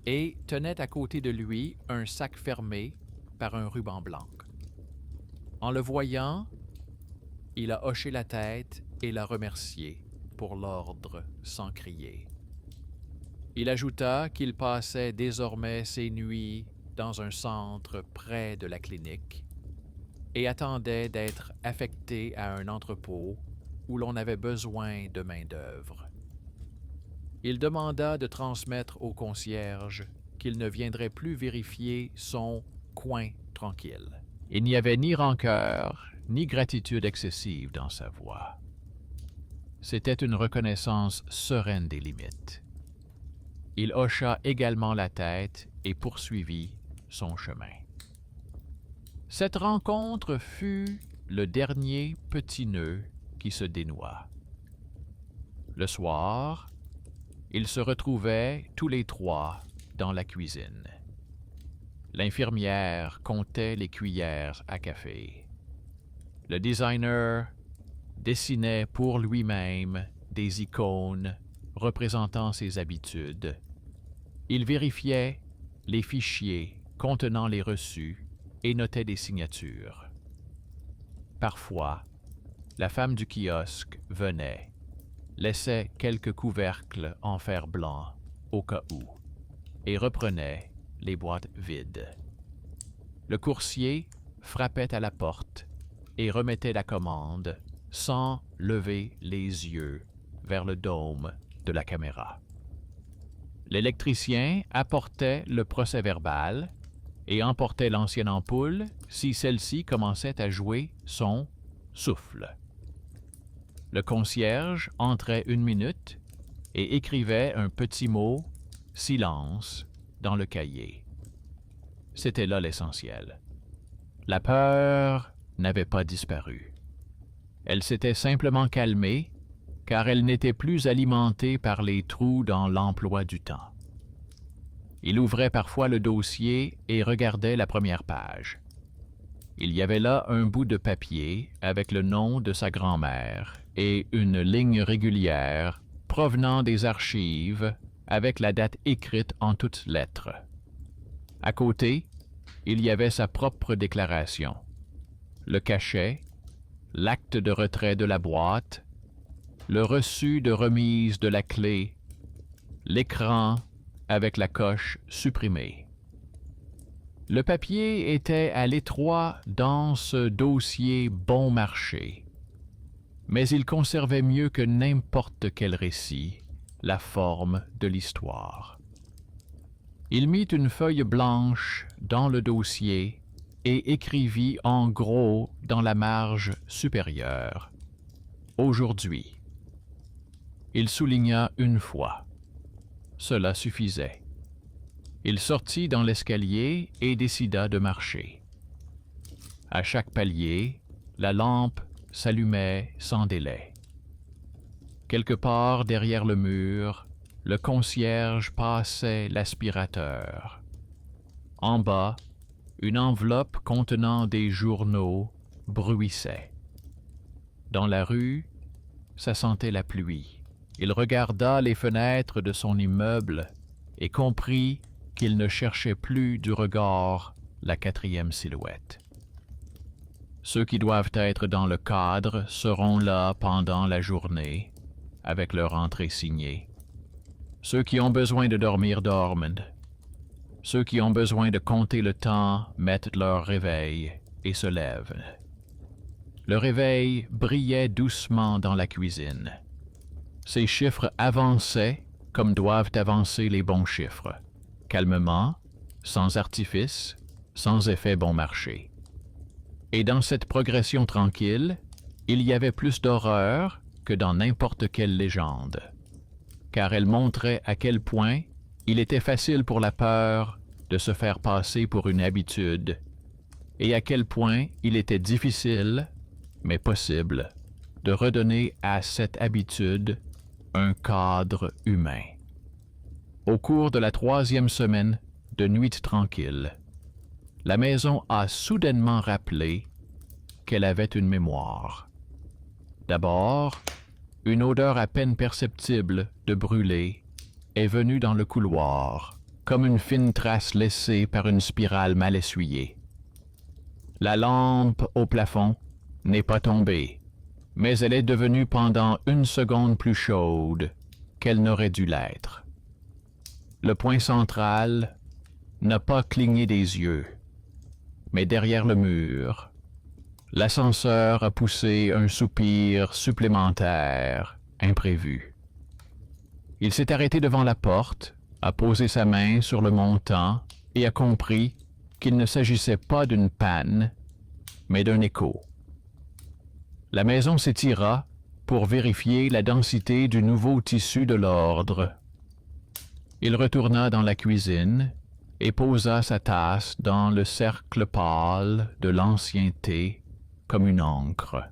et tenait à côté de lui un sac fermé par un ruban blanc. En le voyant, il a hoché la tête et l'a remercié pour l'ordre sans crier. Il ajouta qu'il passait désormais ses nuits dans un centre près de la clinique et attendait d'être affecté à un entrepôt où l'on avait besoin de main-d'œuvre. Il demanda de transmettre au concierge qu'il ne viendrait plus vérifier son coin tranquille. Il n'y avait ni rancœur, ni gratitude excessive dans sa voix. C'était une reconnaissance sereine des limites. Il hocha également la tête et poursuivit son chemin. Cette rencontre fut le dernier petit nœud qui se dénoua. Le soir, ils se retrouvaient tous les trois dans la cuisine. L'infirmière comptait les cuillères à café. Le designer dessinait pour lui-même des icônes représentant ses habitudes. Il vérifiait les fichiers contenant les reçus et notait des signatures. Parfois, la femme du kiosque venait, laissait quelques couvercles en fer blanc au cas où, et reprenait les boîtes vides. Le coursier frappait à la porte et remettait la commande sans lever les yeux vers le dôme de la caméra. L'électricien apportait le procès-verbal et emportait l'ancienne ampoule si celle-ci commençait à jouer son souffle. Le concierge entrait 1 minute et écrivait un petit mot « silence » dans le cahier. C'était là l'essentiel. La peur n'avait pas disparu. Elle s'était simplement calmée, car elle n'était plus alimentée par les trous dans l'emploi du temps. Il ouvrait parfois le dossier et regardait la première page. Il y avait là un bout de papier avec le nom de sa grand-mère et une ligne régulière provenant des archives avec la date écrite en toutes lettres. À côté, il y avait sa propre déclaration, le cachet, l'acte de retrait de la boîte, le reçu de remise de la clé, l'écran avec la coche supprimée. Le papier était à l'étroit dans ce dossier bon marché, mais il conservait mieux que n'importe quel récit la forme de l'histoire. Il mit une feuille blanche dans le dossier et écrivit en gros dans la marge supérieure « Aujourd'hui ». Il souligna 1 fois. Cela suffisait. Il sortit dans l'escalier et décida de marcher. À chaque palier, la lampe s'allumait sans délai. Quelque part derrière le mur, le concierge passait l'aspirateur. En bas, une enveloppe contenant des journaux bruissait. Dans la rue, ça sentait la pluie. Il regarda les fenêtres de son immeuble et comprit qu'il ne cherchait plus du regard la 4e silhouette. Ceux qui doivent être dans le cadre seront là pendant la journée, avec leur entrée signée. Ceux qui ont besoin de dormir dorment. Ceux qui ont besoin de compter le temps mettent leur réveil et se lèvent. Le réveil brillait doucement dans la cuisine. Ces chiffres avançaient comme doivent avancer les bons chiffres, calmement, sans artifice, sans effet bon marché. Et dans cette progression tranquille, il y avait plus d'horreur que dans n'importe quelle légende, car elle montrait à quel point il était facile pour la peur de se faire passer pour une habitude, et à quel point il était difficile, mais possible, de redonner à cette habitude un cadre humain. Au cours de la 3e semaine de nuit tranquille, la maison a soudainement rappelé qu'elle avait une mémoire. D'abord, une odeur à peine perceptible de brûlé est venue dans le couloir, comme une fine trace laissée par une spirale mal essuyée. La lampe au plafond n'est pas tombée, mais elle est devenue pendant 1 seconde plus chaude qu'elle n'aurait dû l'être. Le point central n'a pas cligné des yeux, mais derrière le mur, l'ascenseur a poussé un soupir supplémentaire, imprévu. Il s'est arrêté devant la porte, a posé sa main sur le montant et a compris qu'il ne s'agissait pas d'une panne, mais d'un écho. La maison s'étira pour vérifier la densité du nouveau tissu de l'ordre. Il retourna dans la cuisine et posa sa tasse dans le cercle pâle de l'ancien thé comme une encre.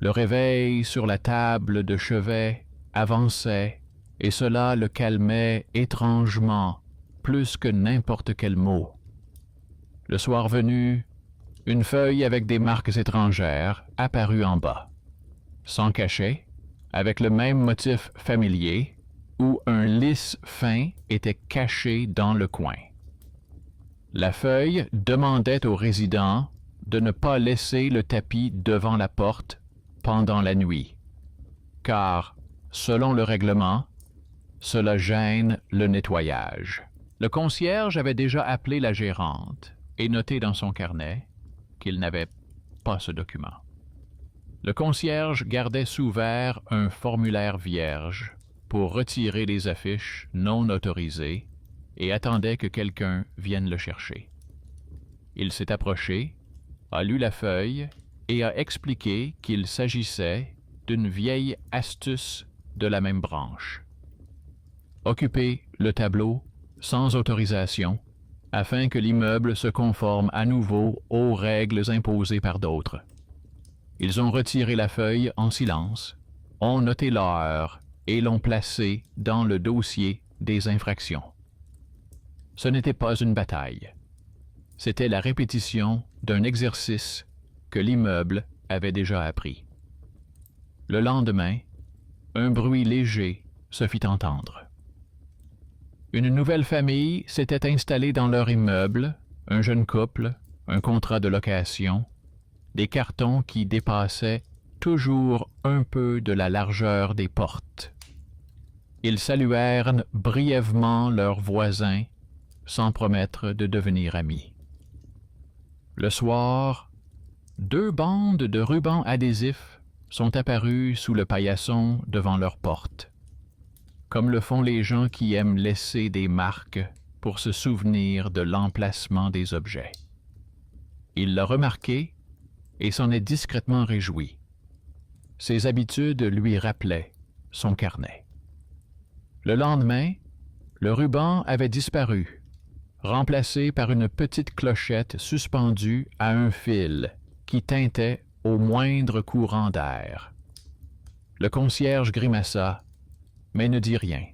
Le réveil sur la table de chevet avançait et cela le calmait étrangement plus que n'importe quel mot. Le soir venu, une feuille avec des marques étrangères apparut en bas, sans cachet, avec le même motif familier, où un lisse fin était caché dans le coin. La feuille demandait aux résidents de ne pas laisser le tapis devant la porte pendant la nuit, car, selon le règlement, cela gêne le nettoyage. Le concierge avait déjà appelé la gérante et noté dans son carnet qu'il n'avait pas ce document. Le concierge gardait sous verre un formulaire vierge pour retirer les affiches non autorisées et attendait que quelqu'un vienne le chercher. Il s'est approché, a lu la feuille et a expliqué qu'il s'agissait d'une vieille astuce de la même branche. Occuper le tableau sans autorisation afin que l'immeuble se conforme à nouveau aux règles imposées par d'autres. Ils ont retiré la feuille en silence, ont noté l'heure et l'ont placée dans le dossier des infractions. Ce n'était pas une bataille. C'était la répétition d'un exercice que l'immeuble avait déjà appris. Le lendemain, un bruit léger se fit entendre. Une nouvelle famille s'était installée dans leur immeuble, un jeune couple, un contrat de location, des cartons qui dépassaient toujours un peu de la largeur des portes. Ils saluèrent brièvement leurs voisins sans promettre de devenir amis. Le soir, 2 bandes de rubans adhésifs sont apparues sous le paillasson devant leur porte, comme le font les gens qui aiment laisser des marques pour se souvenir de l'emplacement des objets. Il l'a remarqué et s'en est discrètement réjoui. Ses habitudes lui rappelaient son carnet. Le lendemain, le ruban avait disparu, remplacé par une petite clochette suspendue à un fil qui tintait au moindre courant d'air. Le concierge grimaça, mais ne dit rien.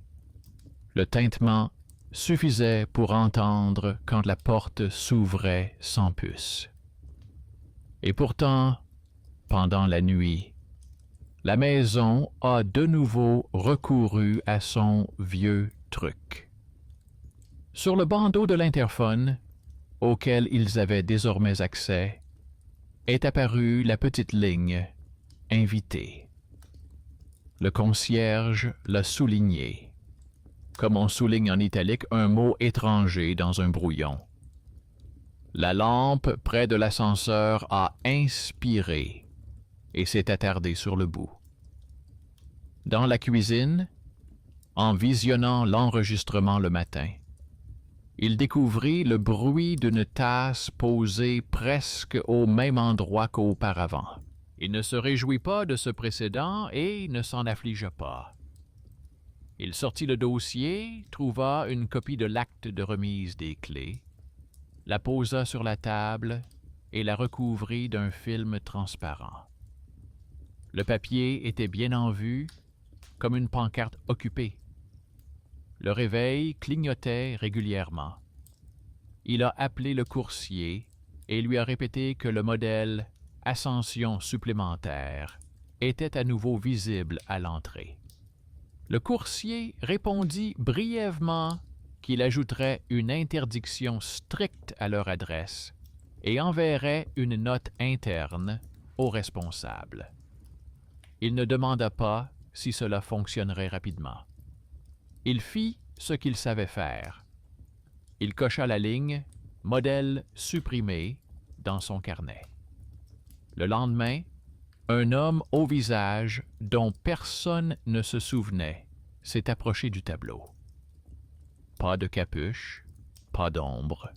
Le tintement suffisait pour entendre quand la porte s'ouvrait sans puce. Et pourtant, pendant la nuit, la maison a de nouveau recouru à son vieux truc. Sur le bandeau de l'interphone, auquel ils avaient désormais accès, est apparue la petite ligne « Invité ». Le concierge l'a souligné, comme on souligne en italique un mot étranger dans un brouillon. La lampe près de l'ascenseur a inspiré et s'est attardée sur le bout. Dans la cuisine, en visionnant l'enregistrement le matin, il découvrit le bruit d'une tasse posée presque au même endroit qu'auparavant. Il ne se réjouit pas de ce précédent et ne s'en affligea pas. Il sortit le dossier, trouva une copie de l'acte de remise des clés, la posa sur la table et la recouvrit d'un film transparent. Le papier était bien en vue, comme une pancarte occupée. Le réveil clignotait régulièrement. Il a appelé le coursier et lui a répété que le modèle « Ascension supplémentaire » était à nouveau visible à l'entrée. Le coursier répondit brièvement qu'il ajouterait une interdiction stricte à leur adresse et enverrait une note interne au responsable. Il ne demanda pas si cela fonctionnerait rapidement. Il fit ce qu'il savait faire. Il cocha la ligne « Modèle supprimé » dans son carnet. Le lendemain, un homme au visage dont personne ne se souvenait s'est approché du tableau. Pas de capuche, pas d'ombre,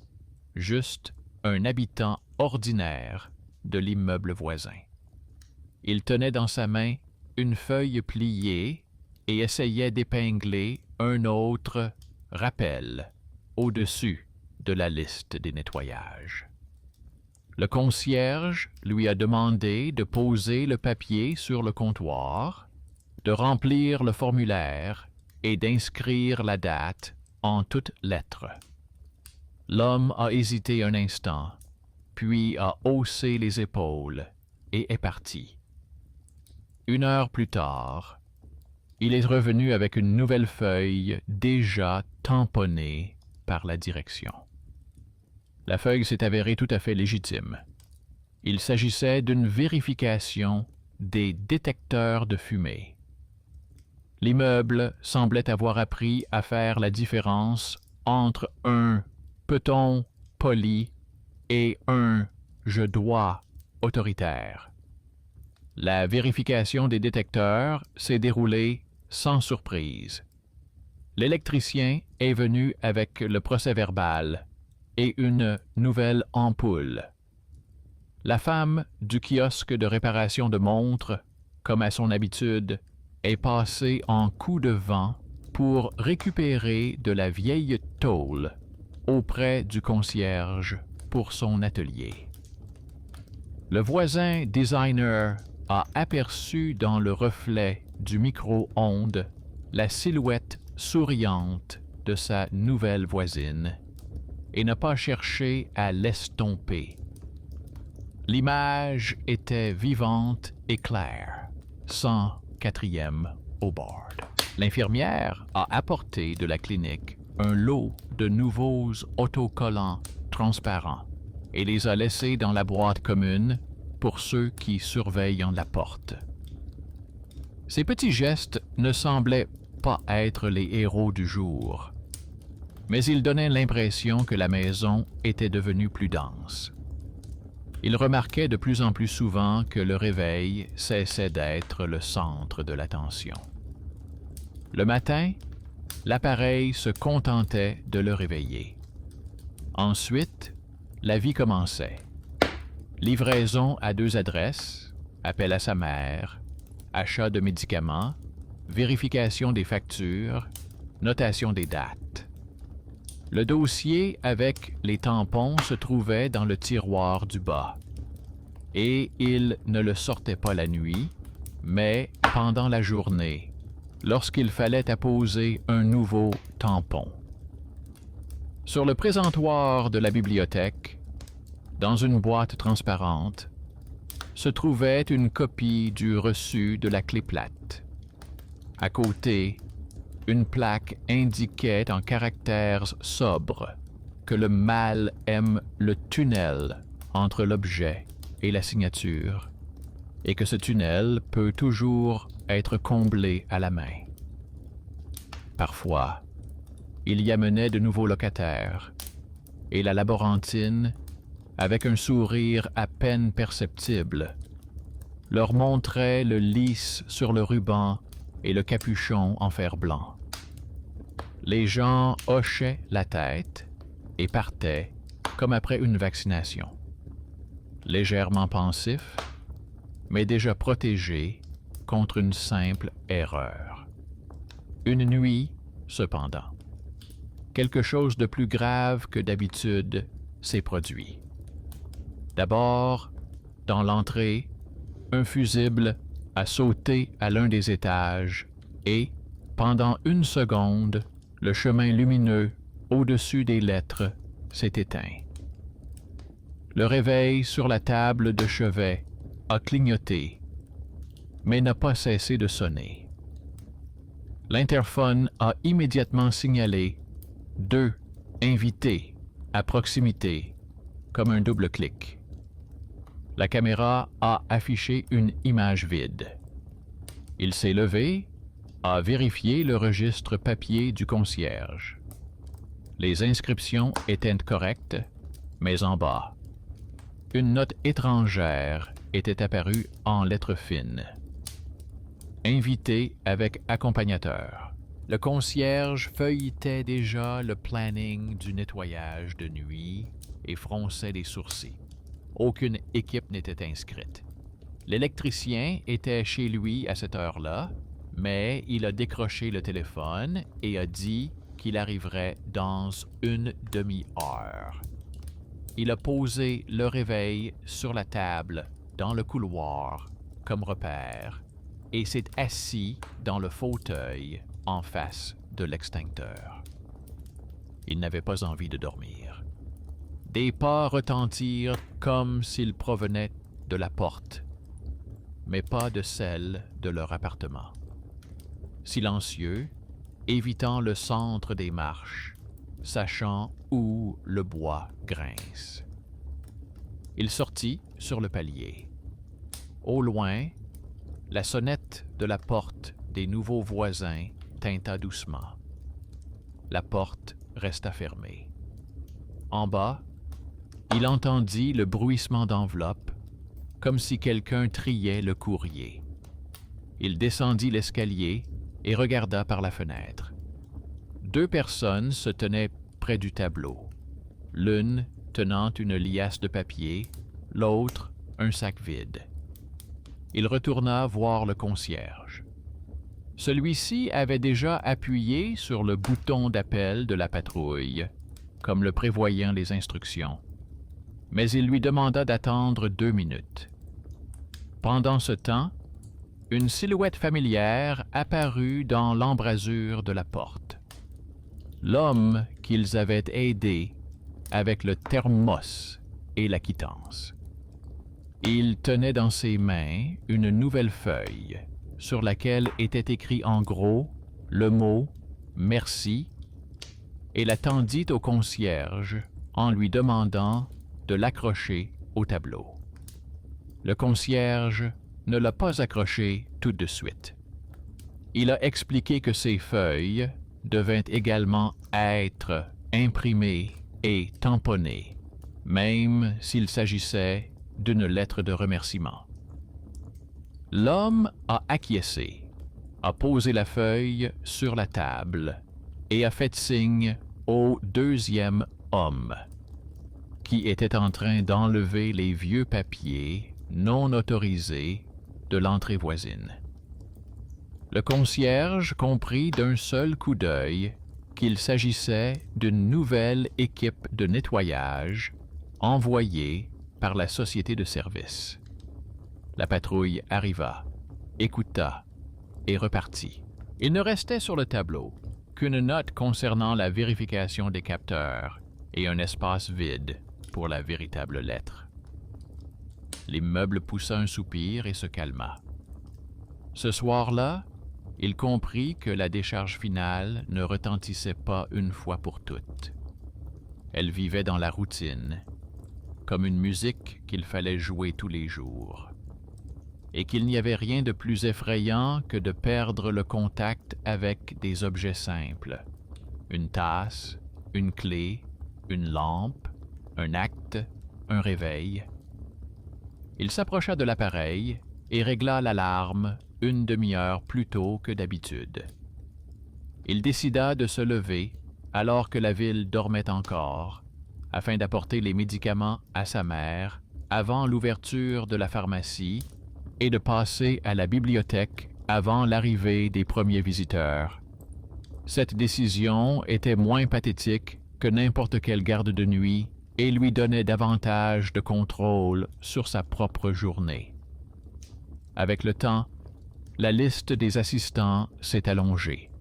juste un habitant ordinaire de l'immeuble voisin. Il tenait dans sa main une feuille pliée et essayait d'épingler un autre rappel au-dessus de la liste des nettoyages. Le concierge lui a demandé de poser le papier sur le comptoir, de remplir le formulaire et d'inscrire la date en toutes lettres. L'homme a hésité un instant, puis a haussé les épaules et est parti. 1 heure plus tard, il est revenu avec une nouvelle feuille déjà tamponnée par la direction. La feuille s'est avérée tout à fait légitime. Il s'agissait d'une vérification des détecteurs de fumée. L'immeuble semblait avoir appris à faire la différence entre un « peut-on poli » et un « je dois autoritaire. La vérification des détecteurs s'est déroulée sans surprise. L'électricien est venu avec le procès-verbal et une nouvelle ampoule. La femme du kiosque de réparation de montres, comme à son habitude, est passée en coup de vent pour récupérer de la vieille tôle auprès du concierge pour son atelier. Le voisin designer a aperçu dans le reflet du micro-ondes la silhouette souriante de sa nouvelle voisine et n'a pas cherché à l'estomper. L'image était vivante et claire, sans quatrième au bord. L'infirmière a apporté de la clinique un lot de nouveaux autocollants transparents et les a laissés dans la boîte commune pour ceux qui surveillent la porte. Ces petits gestes ne semblaient pas être les héros du jour, mais ils donnaient l'impression que la maison était devenue plus dense. Il remarquait de plus en plus souvent que le réveil cessait d'être le centre de l'attention. Le matin, l'appareil se contentait de le réveiller. Ensuite, la vie commençait. Livraison à 2 adresses, appel à sa mère, achat de médicaments, vérification des factures, notation des dates. Le dossier avec les tampons se trouvait dans le tiroir du bas. Et il ne le sortait pas la nuit, mais pendant la journée, lorsqu'il fallait apposer un nouveau tampon. Sur le présentoir de la bibliothèque, dans une boîte transparente, se trouvait une copie du reçu de la clé plate. À côté, une plaque indiquait en caractères sobres que le mal aime le tunnel entre l'objet et la signature, et que ce tunnel peut toujours être comblé à la main. Parfois, il y amenait de nouveaux locataires, et la laborantine, avec un sourire à peine perceptible, leur montrait le lys sur le ruban et le capuchon en fer blanc. Les gens hochaient la tête et partaient comme après une vaccination, légèrement pensifs, mais déjà protégés contre une simple erreur. Une nuit, cependant, quelque chose de plus grave que d'habitude s'est produit. D'abord, dans l'entrée, un fusible a sauté à l'un des étages et, pendant une seconde, le chemin lumineux au-dessus des lettres s'est éteint. Le réveil sur la table de chevet a clignoté, mais n'a pas cessé de sonner. L'interphone a immédiatement signalé 2 invités à proximité, comme un double clic. La caméra a affiché une image vide. Il s'est levé, a vérifié le registre papier du concierge. Les inscriptions étaient correctes, mais en bas, une note étrangère était apparue en lettres fines. Invité avec accompagnateur. Le concierge feuilletait déjà le planning du nettoyage de nuit et fronçait les sourcils. Aucune équipe n'était inscrite. L'électricien était chez lui à cette heure-là, mais il a décroché le téléphone et a dit qu'il arriverait dans une demi-heure. Il a posé le réveil sur la table dans le couloir comme repère et s'est assis dans le fauteuil en face de l'extincteur. Il n'avait pas envie de dormir. Des pas retentirent comme s'ils provenaient de la porte, mais pas de celle de leur appartement. Silencieux, évitant le centre des marches, sachant où le bois grince. Il sortit sur le palier. Au loin, la sonnette de la porte des nouveaux voisins tinta doucement. La porte resta fermée. En bas, il entendit le bruissement d'enveloppes comme si quelqu'un triait le courrier. Il descendit l'escalier et regarda par la fenêtre. 2 personnes se tenaient près du tableau, l'une tenant une liasse de papier, l'autre un sac vide. Il retourna voir le concierge. Celui-ci avait déjà appuyé sur le bouton d'appel de la patrouille, comme le prévoyaient les instructions, mais il lui demanda d'attendre 2 minutes. Pendant ce temps, une silhouette familière apparut dans l'embrasure de la porte. L'homme qu'ils avaient aidé avec le thermos et la quittance. Il tenait dans ses mains une nouvelle feuille sur laquelle était écrit en gros le mot « Merci » et la tendit au concierge en lui demandant de l'accrocher au tableau. Le concierge ne l'a pas accroché tout de suite. Il a expliqué que ces feuilles devaient également être imprimées et tamponnées, même s'il s'agissait d'une lettre de remerciement. L'homme a acquiescé, a posé la feuille sur la table et a fait signe au 2e homme, qui était en train d'enlever les vieux papiers non autorisés de l'entrée voisine. Le concierge comprit d'un seul coup d'œil qu'il s'agissait d'une nouvelle équipe de nettoyage envoyée par la société de service. La patrouille arriva, écouta et repartit. Il ne restait sur le tableau qu'une note concernant la vérification des capteurs et un espace vide pour la véritable lettre. L'immeuble poussa un soupir et se calma. Ce soir-là, il comprit que la décharge finale ne retentissait pas une fois pour toutes. Elle vivait dans la routine, comme une musique qu'il fallait jouer tous les jours, et qu'il n'y avait rien de plus effrayant que de perdre le contact avec des objets simples, une tasse, une clé, une lampe, un acte, un réveil. Il s'approcha de l'appareil et régla l'alarme une demi-heure plus tôt que d'habitude. Il décida de se lever alors que la ville dormait encore, afin d'apporter les médicaments à sa mère avant l'ouverture de la pharmacie et de passer à la bibliothèque avant l'arrivée des premiers visiteurs. Cette décision était moins pathétique que n'importe quelle garde de nuit et lui donnait davantage de contrôle sur sa propre journée. Avec le temps, la liste des assistants s'est allongée.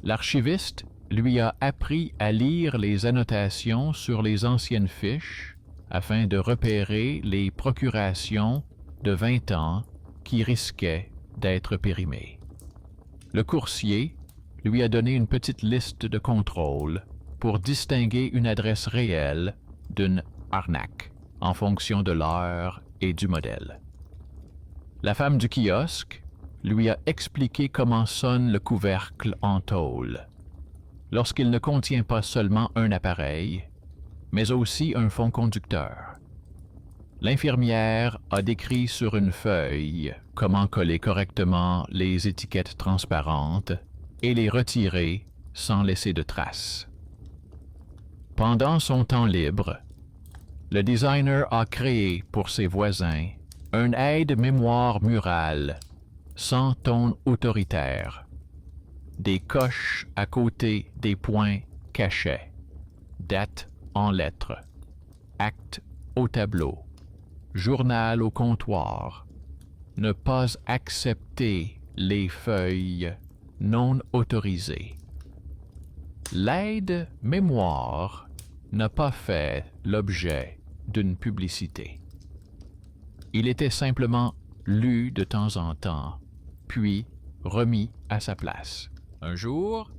L'archiviste lui a appris à lire les annotations sur les anciennes fiches afin de repérer les procurations de 20 ans qui risquaient d'être périmées. Le coursier lui a donné une petite liste de contrôle pour distinguer une adresse réelle d'une arnaque en fonction de l'heure et du modèle. La femme du kiosque lui a expliqué comment sonne le couvercle en tôle lorsqu'il ne contient pas seulement un appareil, mais aussi un fond conducteur. L'infirmière a décrit sur une feuille comment coller correctement les étiquettes transparentes et les retirer sans laisser de traces. Pendant son temps libre, le designer a créé pour ses voisins un aide-mémoire mural sans ton autoritaire, des coches à côté des points cachets, date en lettres, acte au tableau, journal au comptoir, ne pas accepter les feuilles non autorisées. L'aide-mémoire n'a pas fait l'objet d'une publicité. Il était simplement lu de temps en temps, puis remis à sa place. Un jour,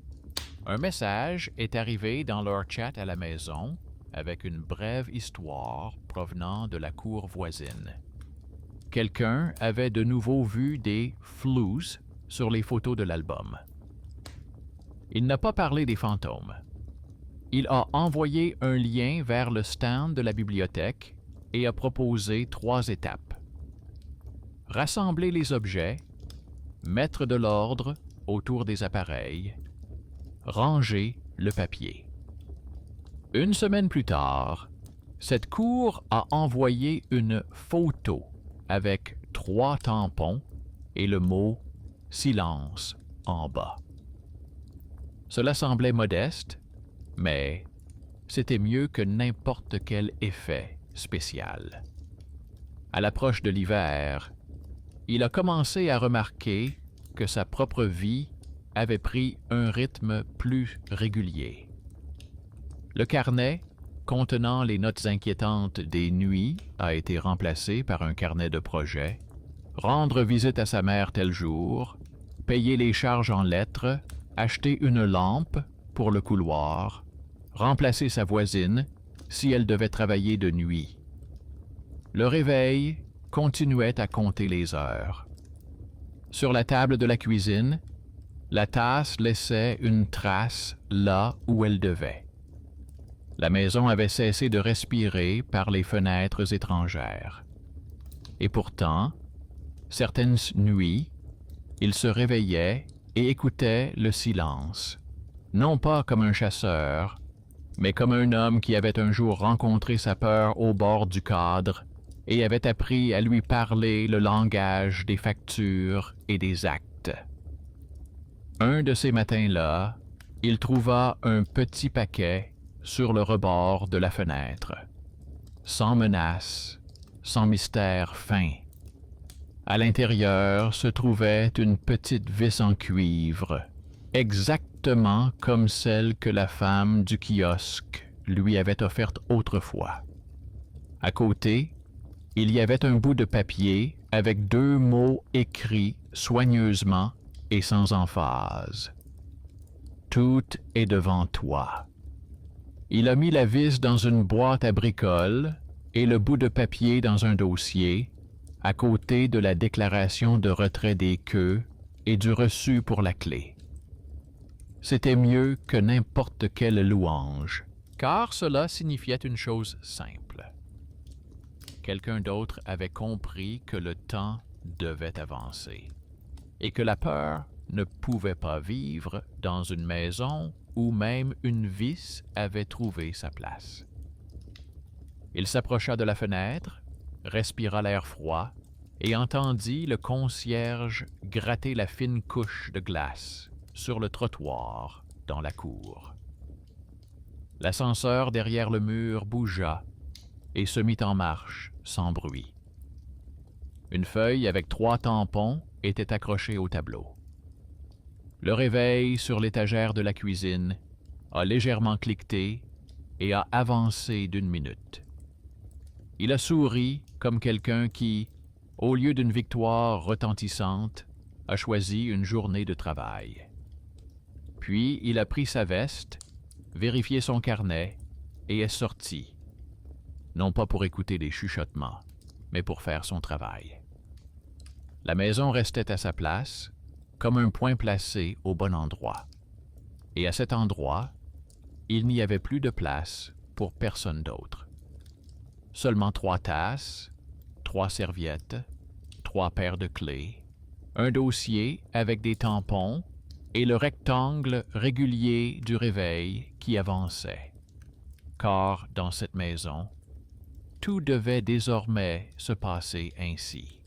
un message est arrivé dans leur chat à la maison avec une brève histoire provenant de la cour voisine. Quelqu'un avait de nouveau vu des flous sur les photos de l'album. Il n'a pas parlé des fantômes. Il a envoyé un lien vers le stand de la bibliothèque et a proposé 3 étapes. rassembler les objets, mettre de l'ordre autour des appareils, ranger le papier. Une semaine plus tard, cette cour a envoyé une photo avec 3 tampons et le mot « silence » en bas. Cela semblait modeste, mais c'était mieux que n'importe quel effet spécial. À l'approche de l'hiver, il a commencé à remarquer que sa propre vie avait pris un rythme plus régulier. Le carnet contenant les notes inquiétantes des nuits a été remplacé par un carnet de projets, rendre visite à sa mère tel jour, payer les charges en lettres, acheter une lampe pour le couloir, remplacer sa voisine si elle devait travailler de nuit. Le réveil continuait à compter les heures. Sur la table de la cuisine, la tasse laissait une trace là où elle devait. La maison avait cessé de respirer par les fenêtres étrangères. Et pourtant, certaines nuits, il se réveillait et écoutait le silence, non pas comme un chasseur, mais comme un homme qui avait un jour rencontré sa peur au bord du cadre et avait appris à lui parler le langage des factures et des actes. Un de ces matins-là, il trouva un petit paquet sur le rebord de la fenêtre, sans menace, sans mystère fin. À l'intérieur se trouvait une petite vis en cuivre, exactement comme celle que la femme du kiosque lui avait offerte autrefois. À côté, il y avait un bout de papier avec 2 mots écrits soigneusement et sans emphase. « Tout est devant toi ». Il a mis la vis dans une boîte à bricoles et le bout de papier dans un dossier, à côté de la déclaration de retrait des queues et du reçu pour la clé. C'était mieux que n'importe quelle louange, car cela signifiait une chose simple. Quelqu'un d'autre avait compris que le temps devait avancer et que la peur ne pouvait pas vivre dans une maison où même une vis avait trouvé sa place. Il s'approcha de la fenêtre, respira l'air froid et entendit le concierge gratter la fine couche de glace sur le trottoir dans la cour. L'ascenseur derrière le mur bougea et se mit en marche sans bruit. Une feuille avec 3 tampons était accrochée au tableau. Le réveil sur l'étagère de la cuisine a légèrement cliqueté et a avancé d'1 minute. Il a souri comme quelqu'un qui, au lieu d'une victoire retentissante, a choisi une journée de travail. Puis il a pris sa veste, vérifié son carnet et est sorti, non pas pour écouter des chuchotements, mais pour faire son travail. La maison restait à sa place, comme un point placé au bon endroit. Et à cet endroit, il n'y avait plus de place pour personne d'autre. Seulement 3 tasses, 3 serviettes, 3 paires de clés, un dossier avec des tampons et le rectangle régulier du réveil qui avançait. Car dans cette maison, tout devait désormais se passer ainsi.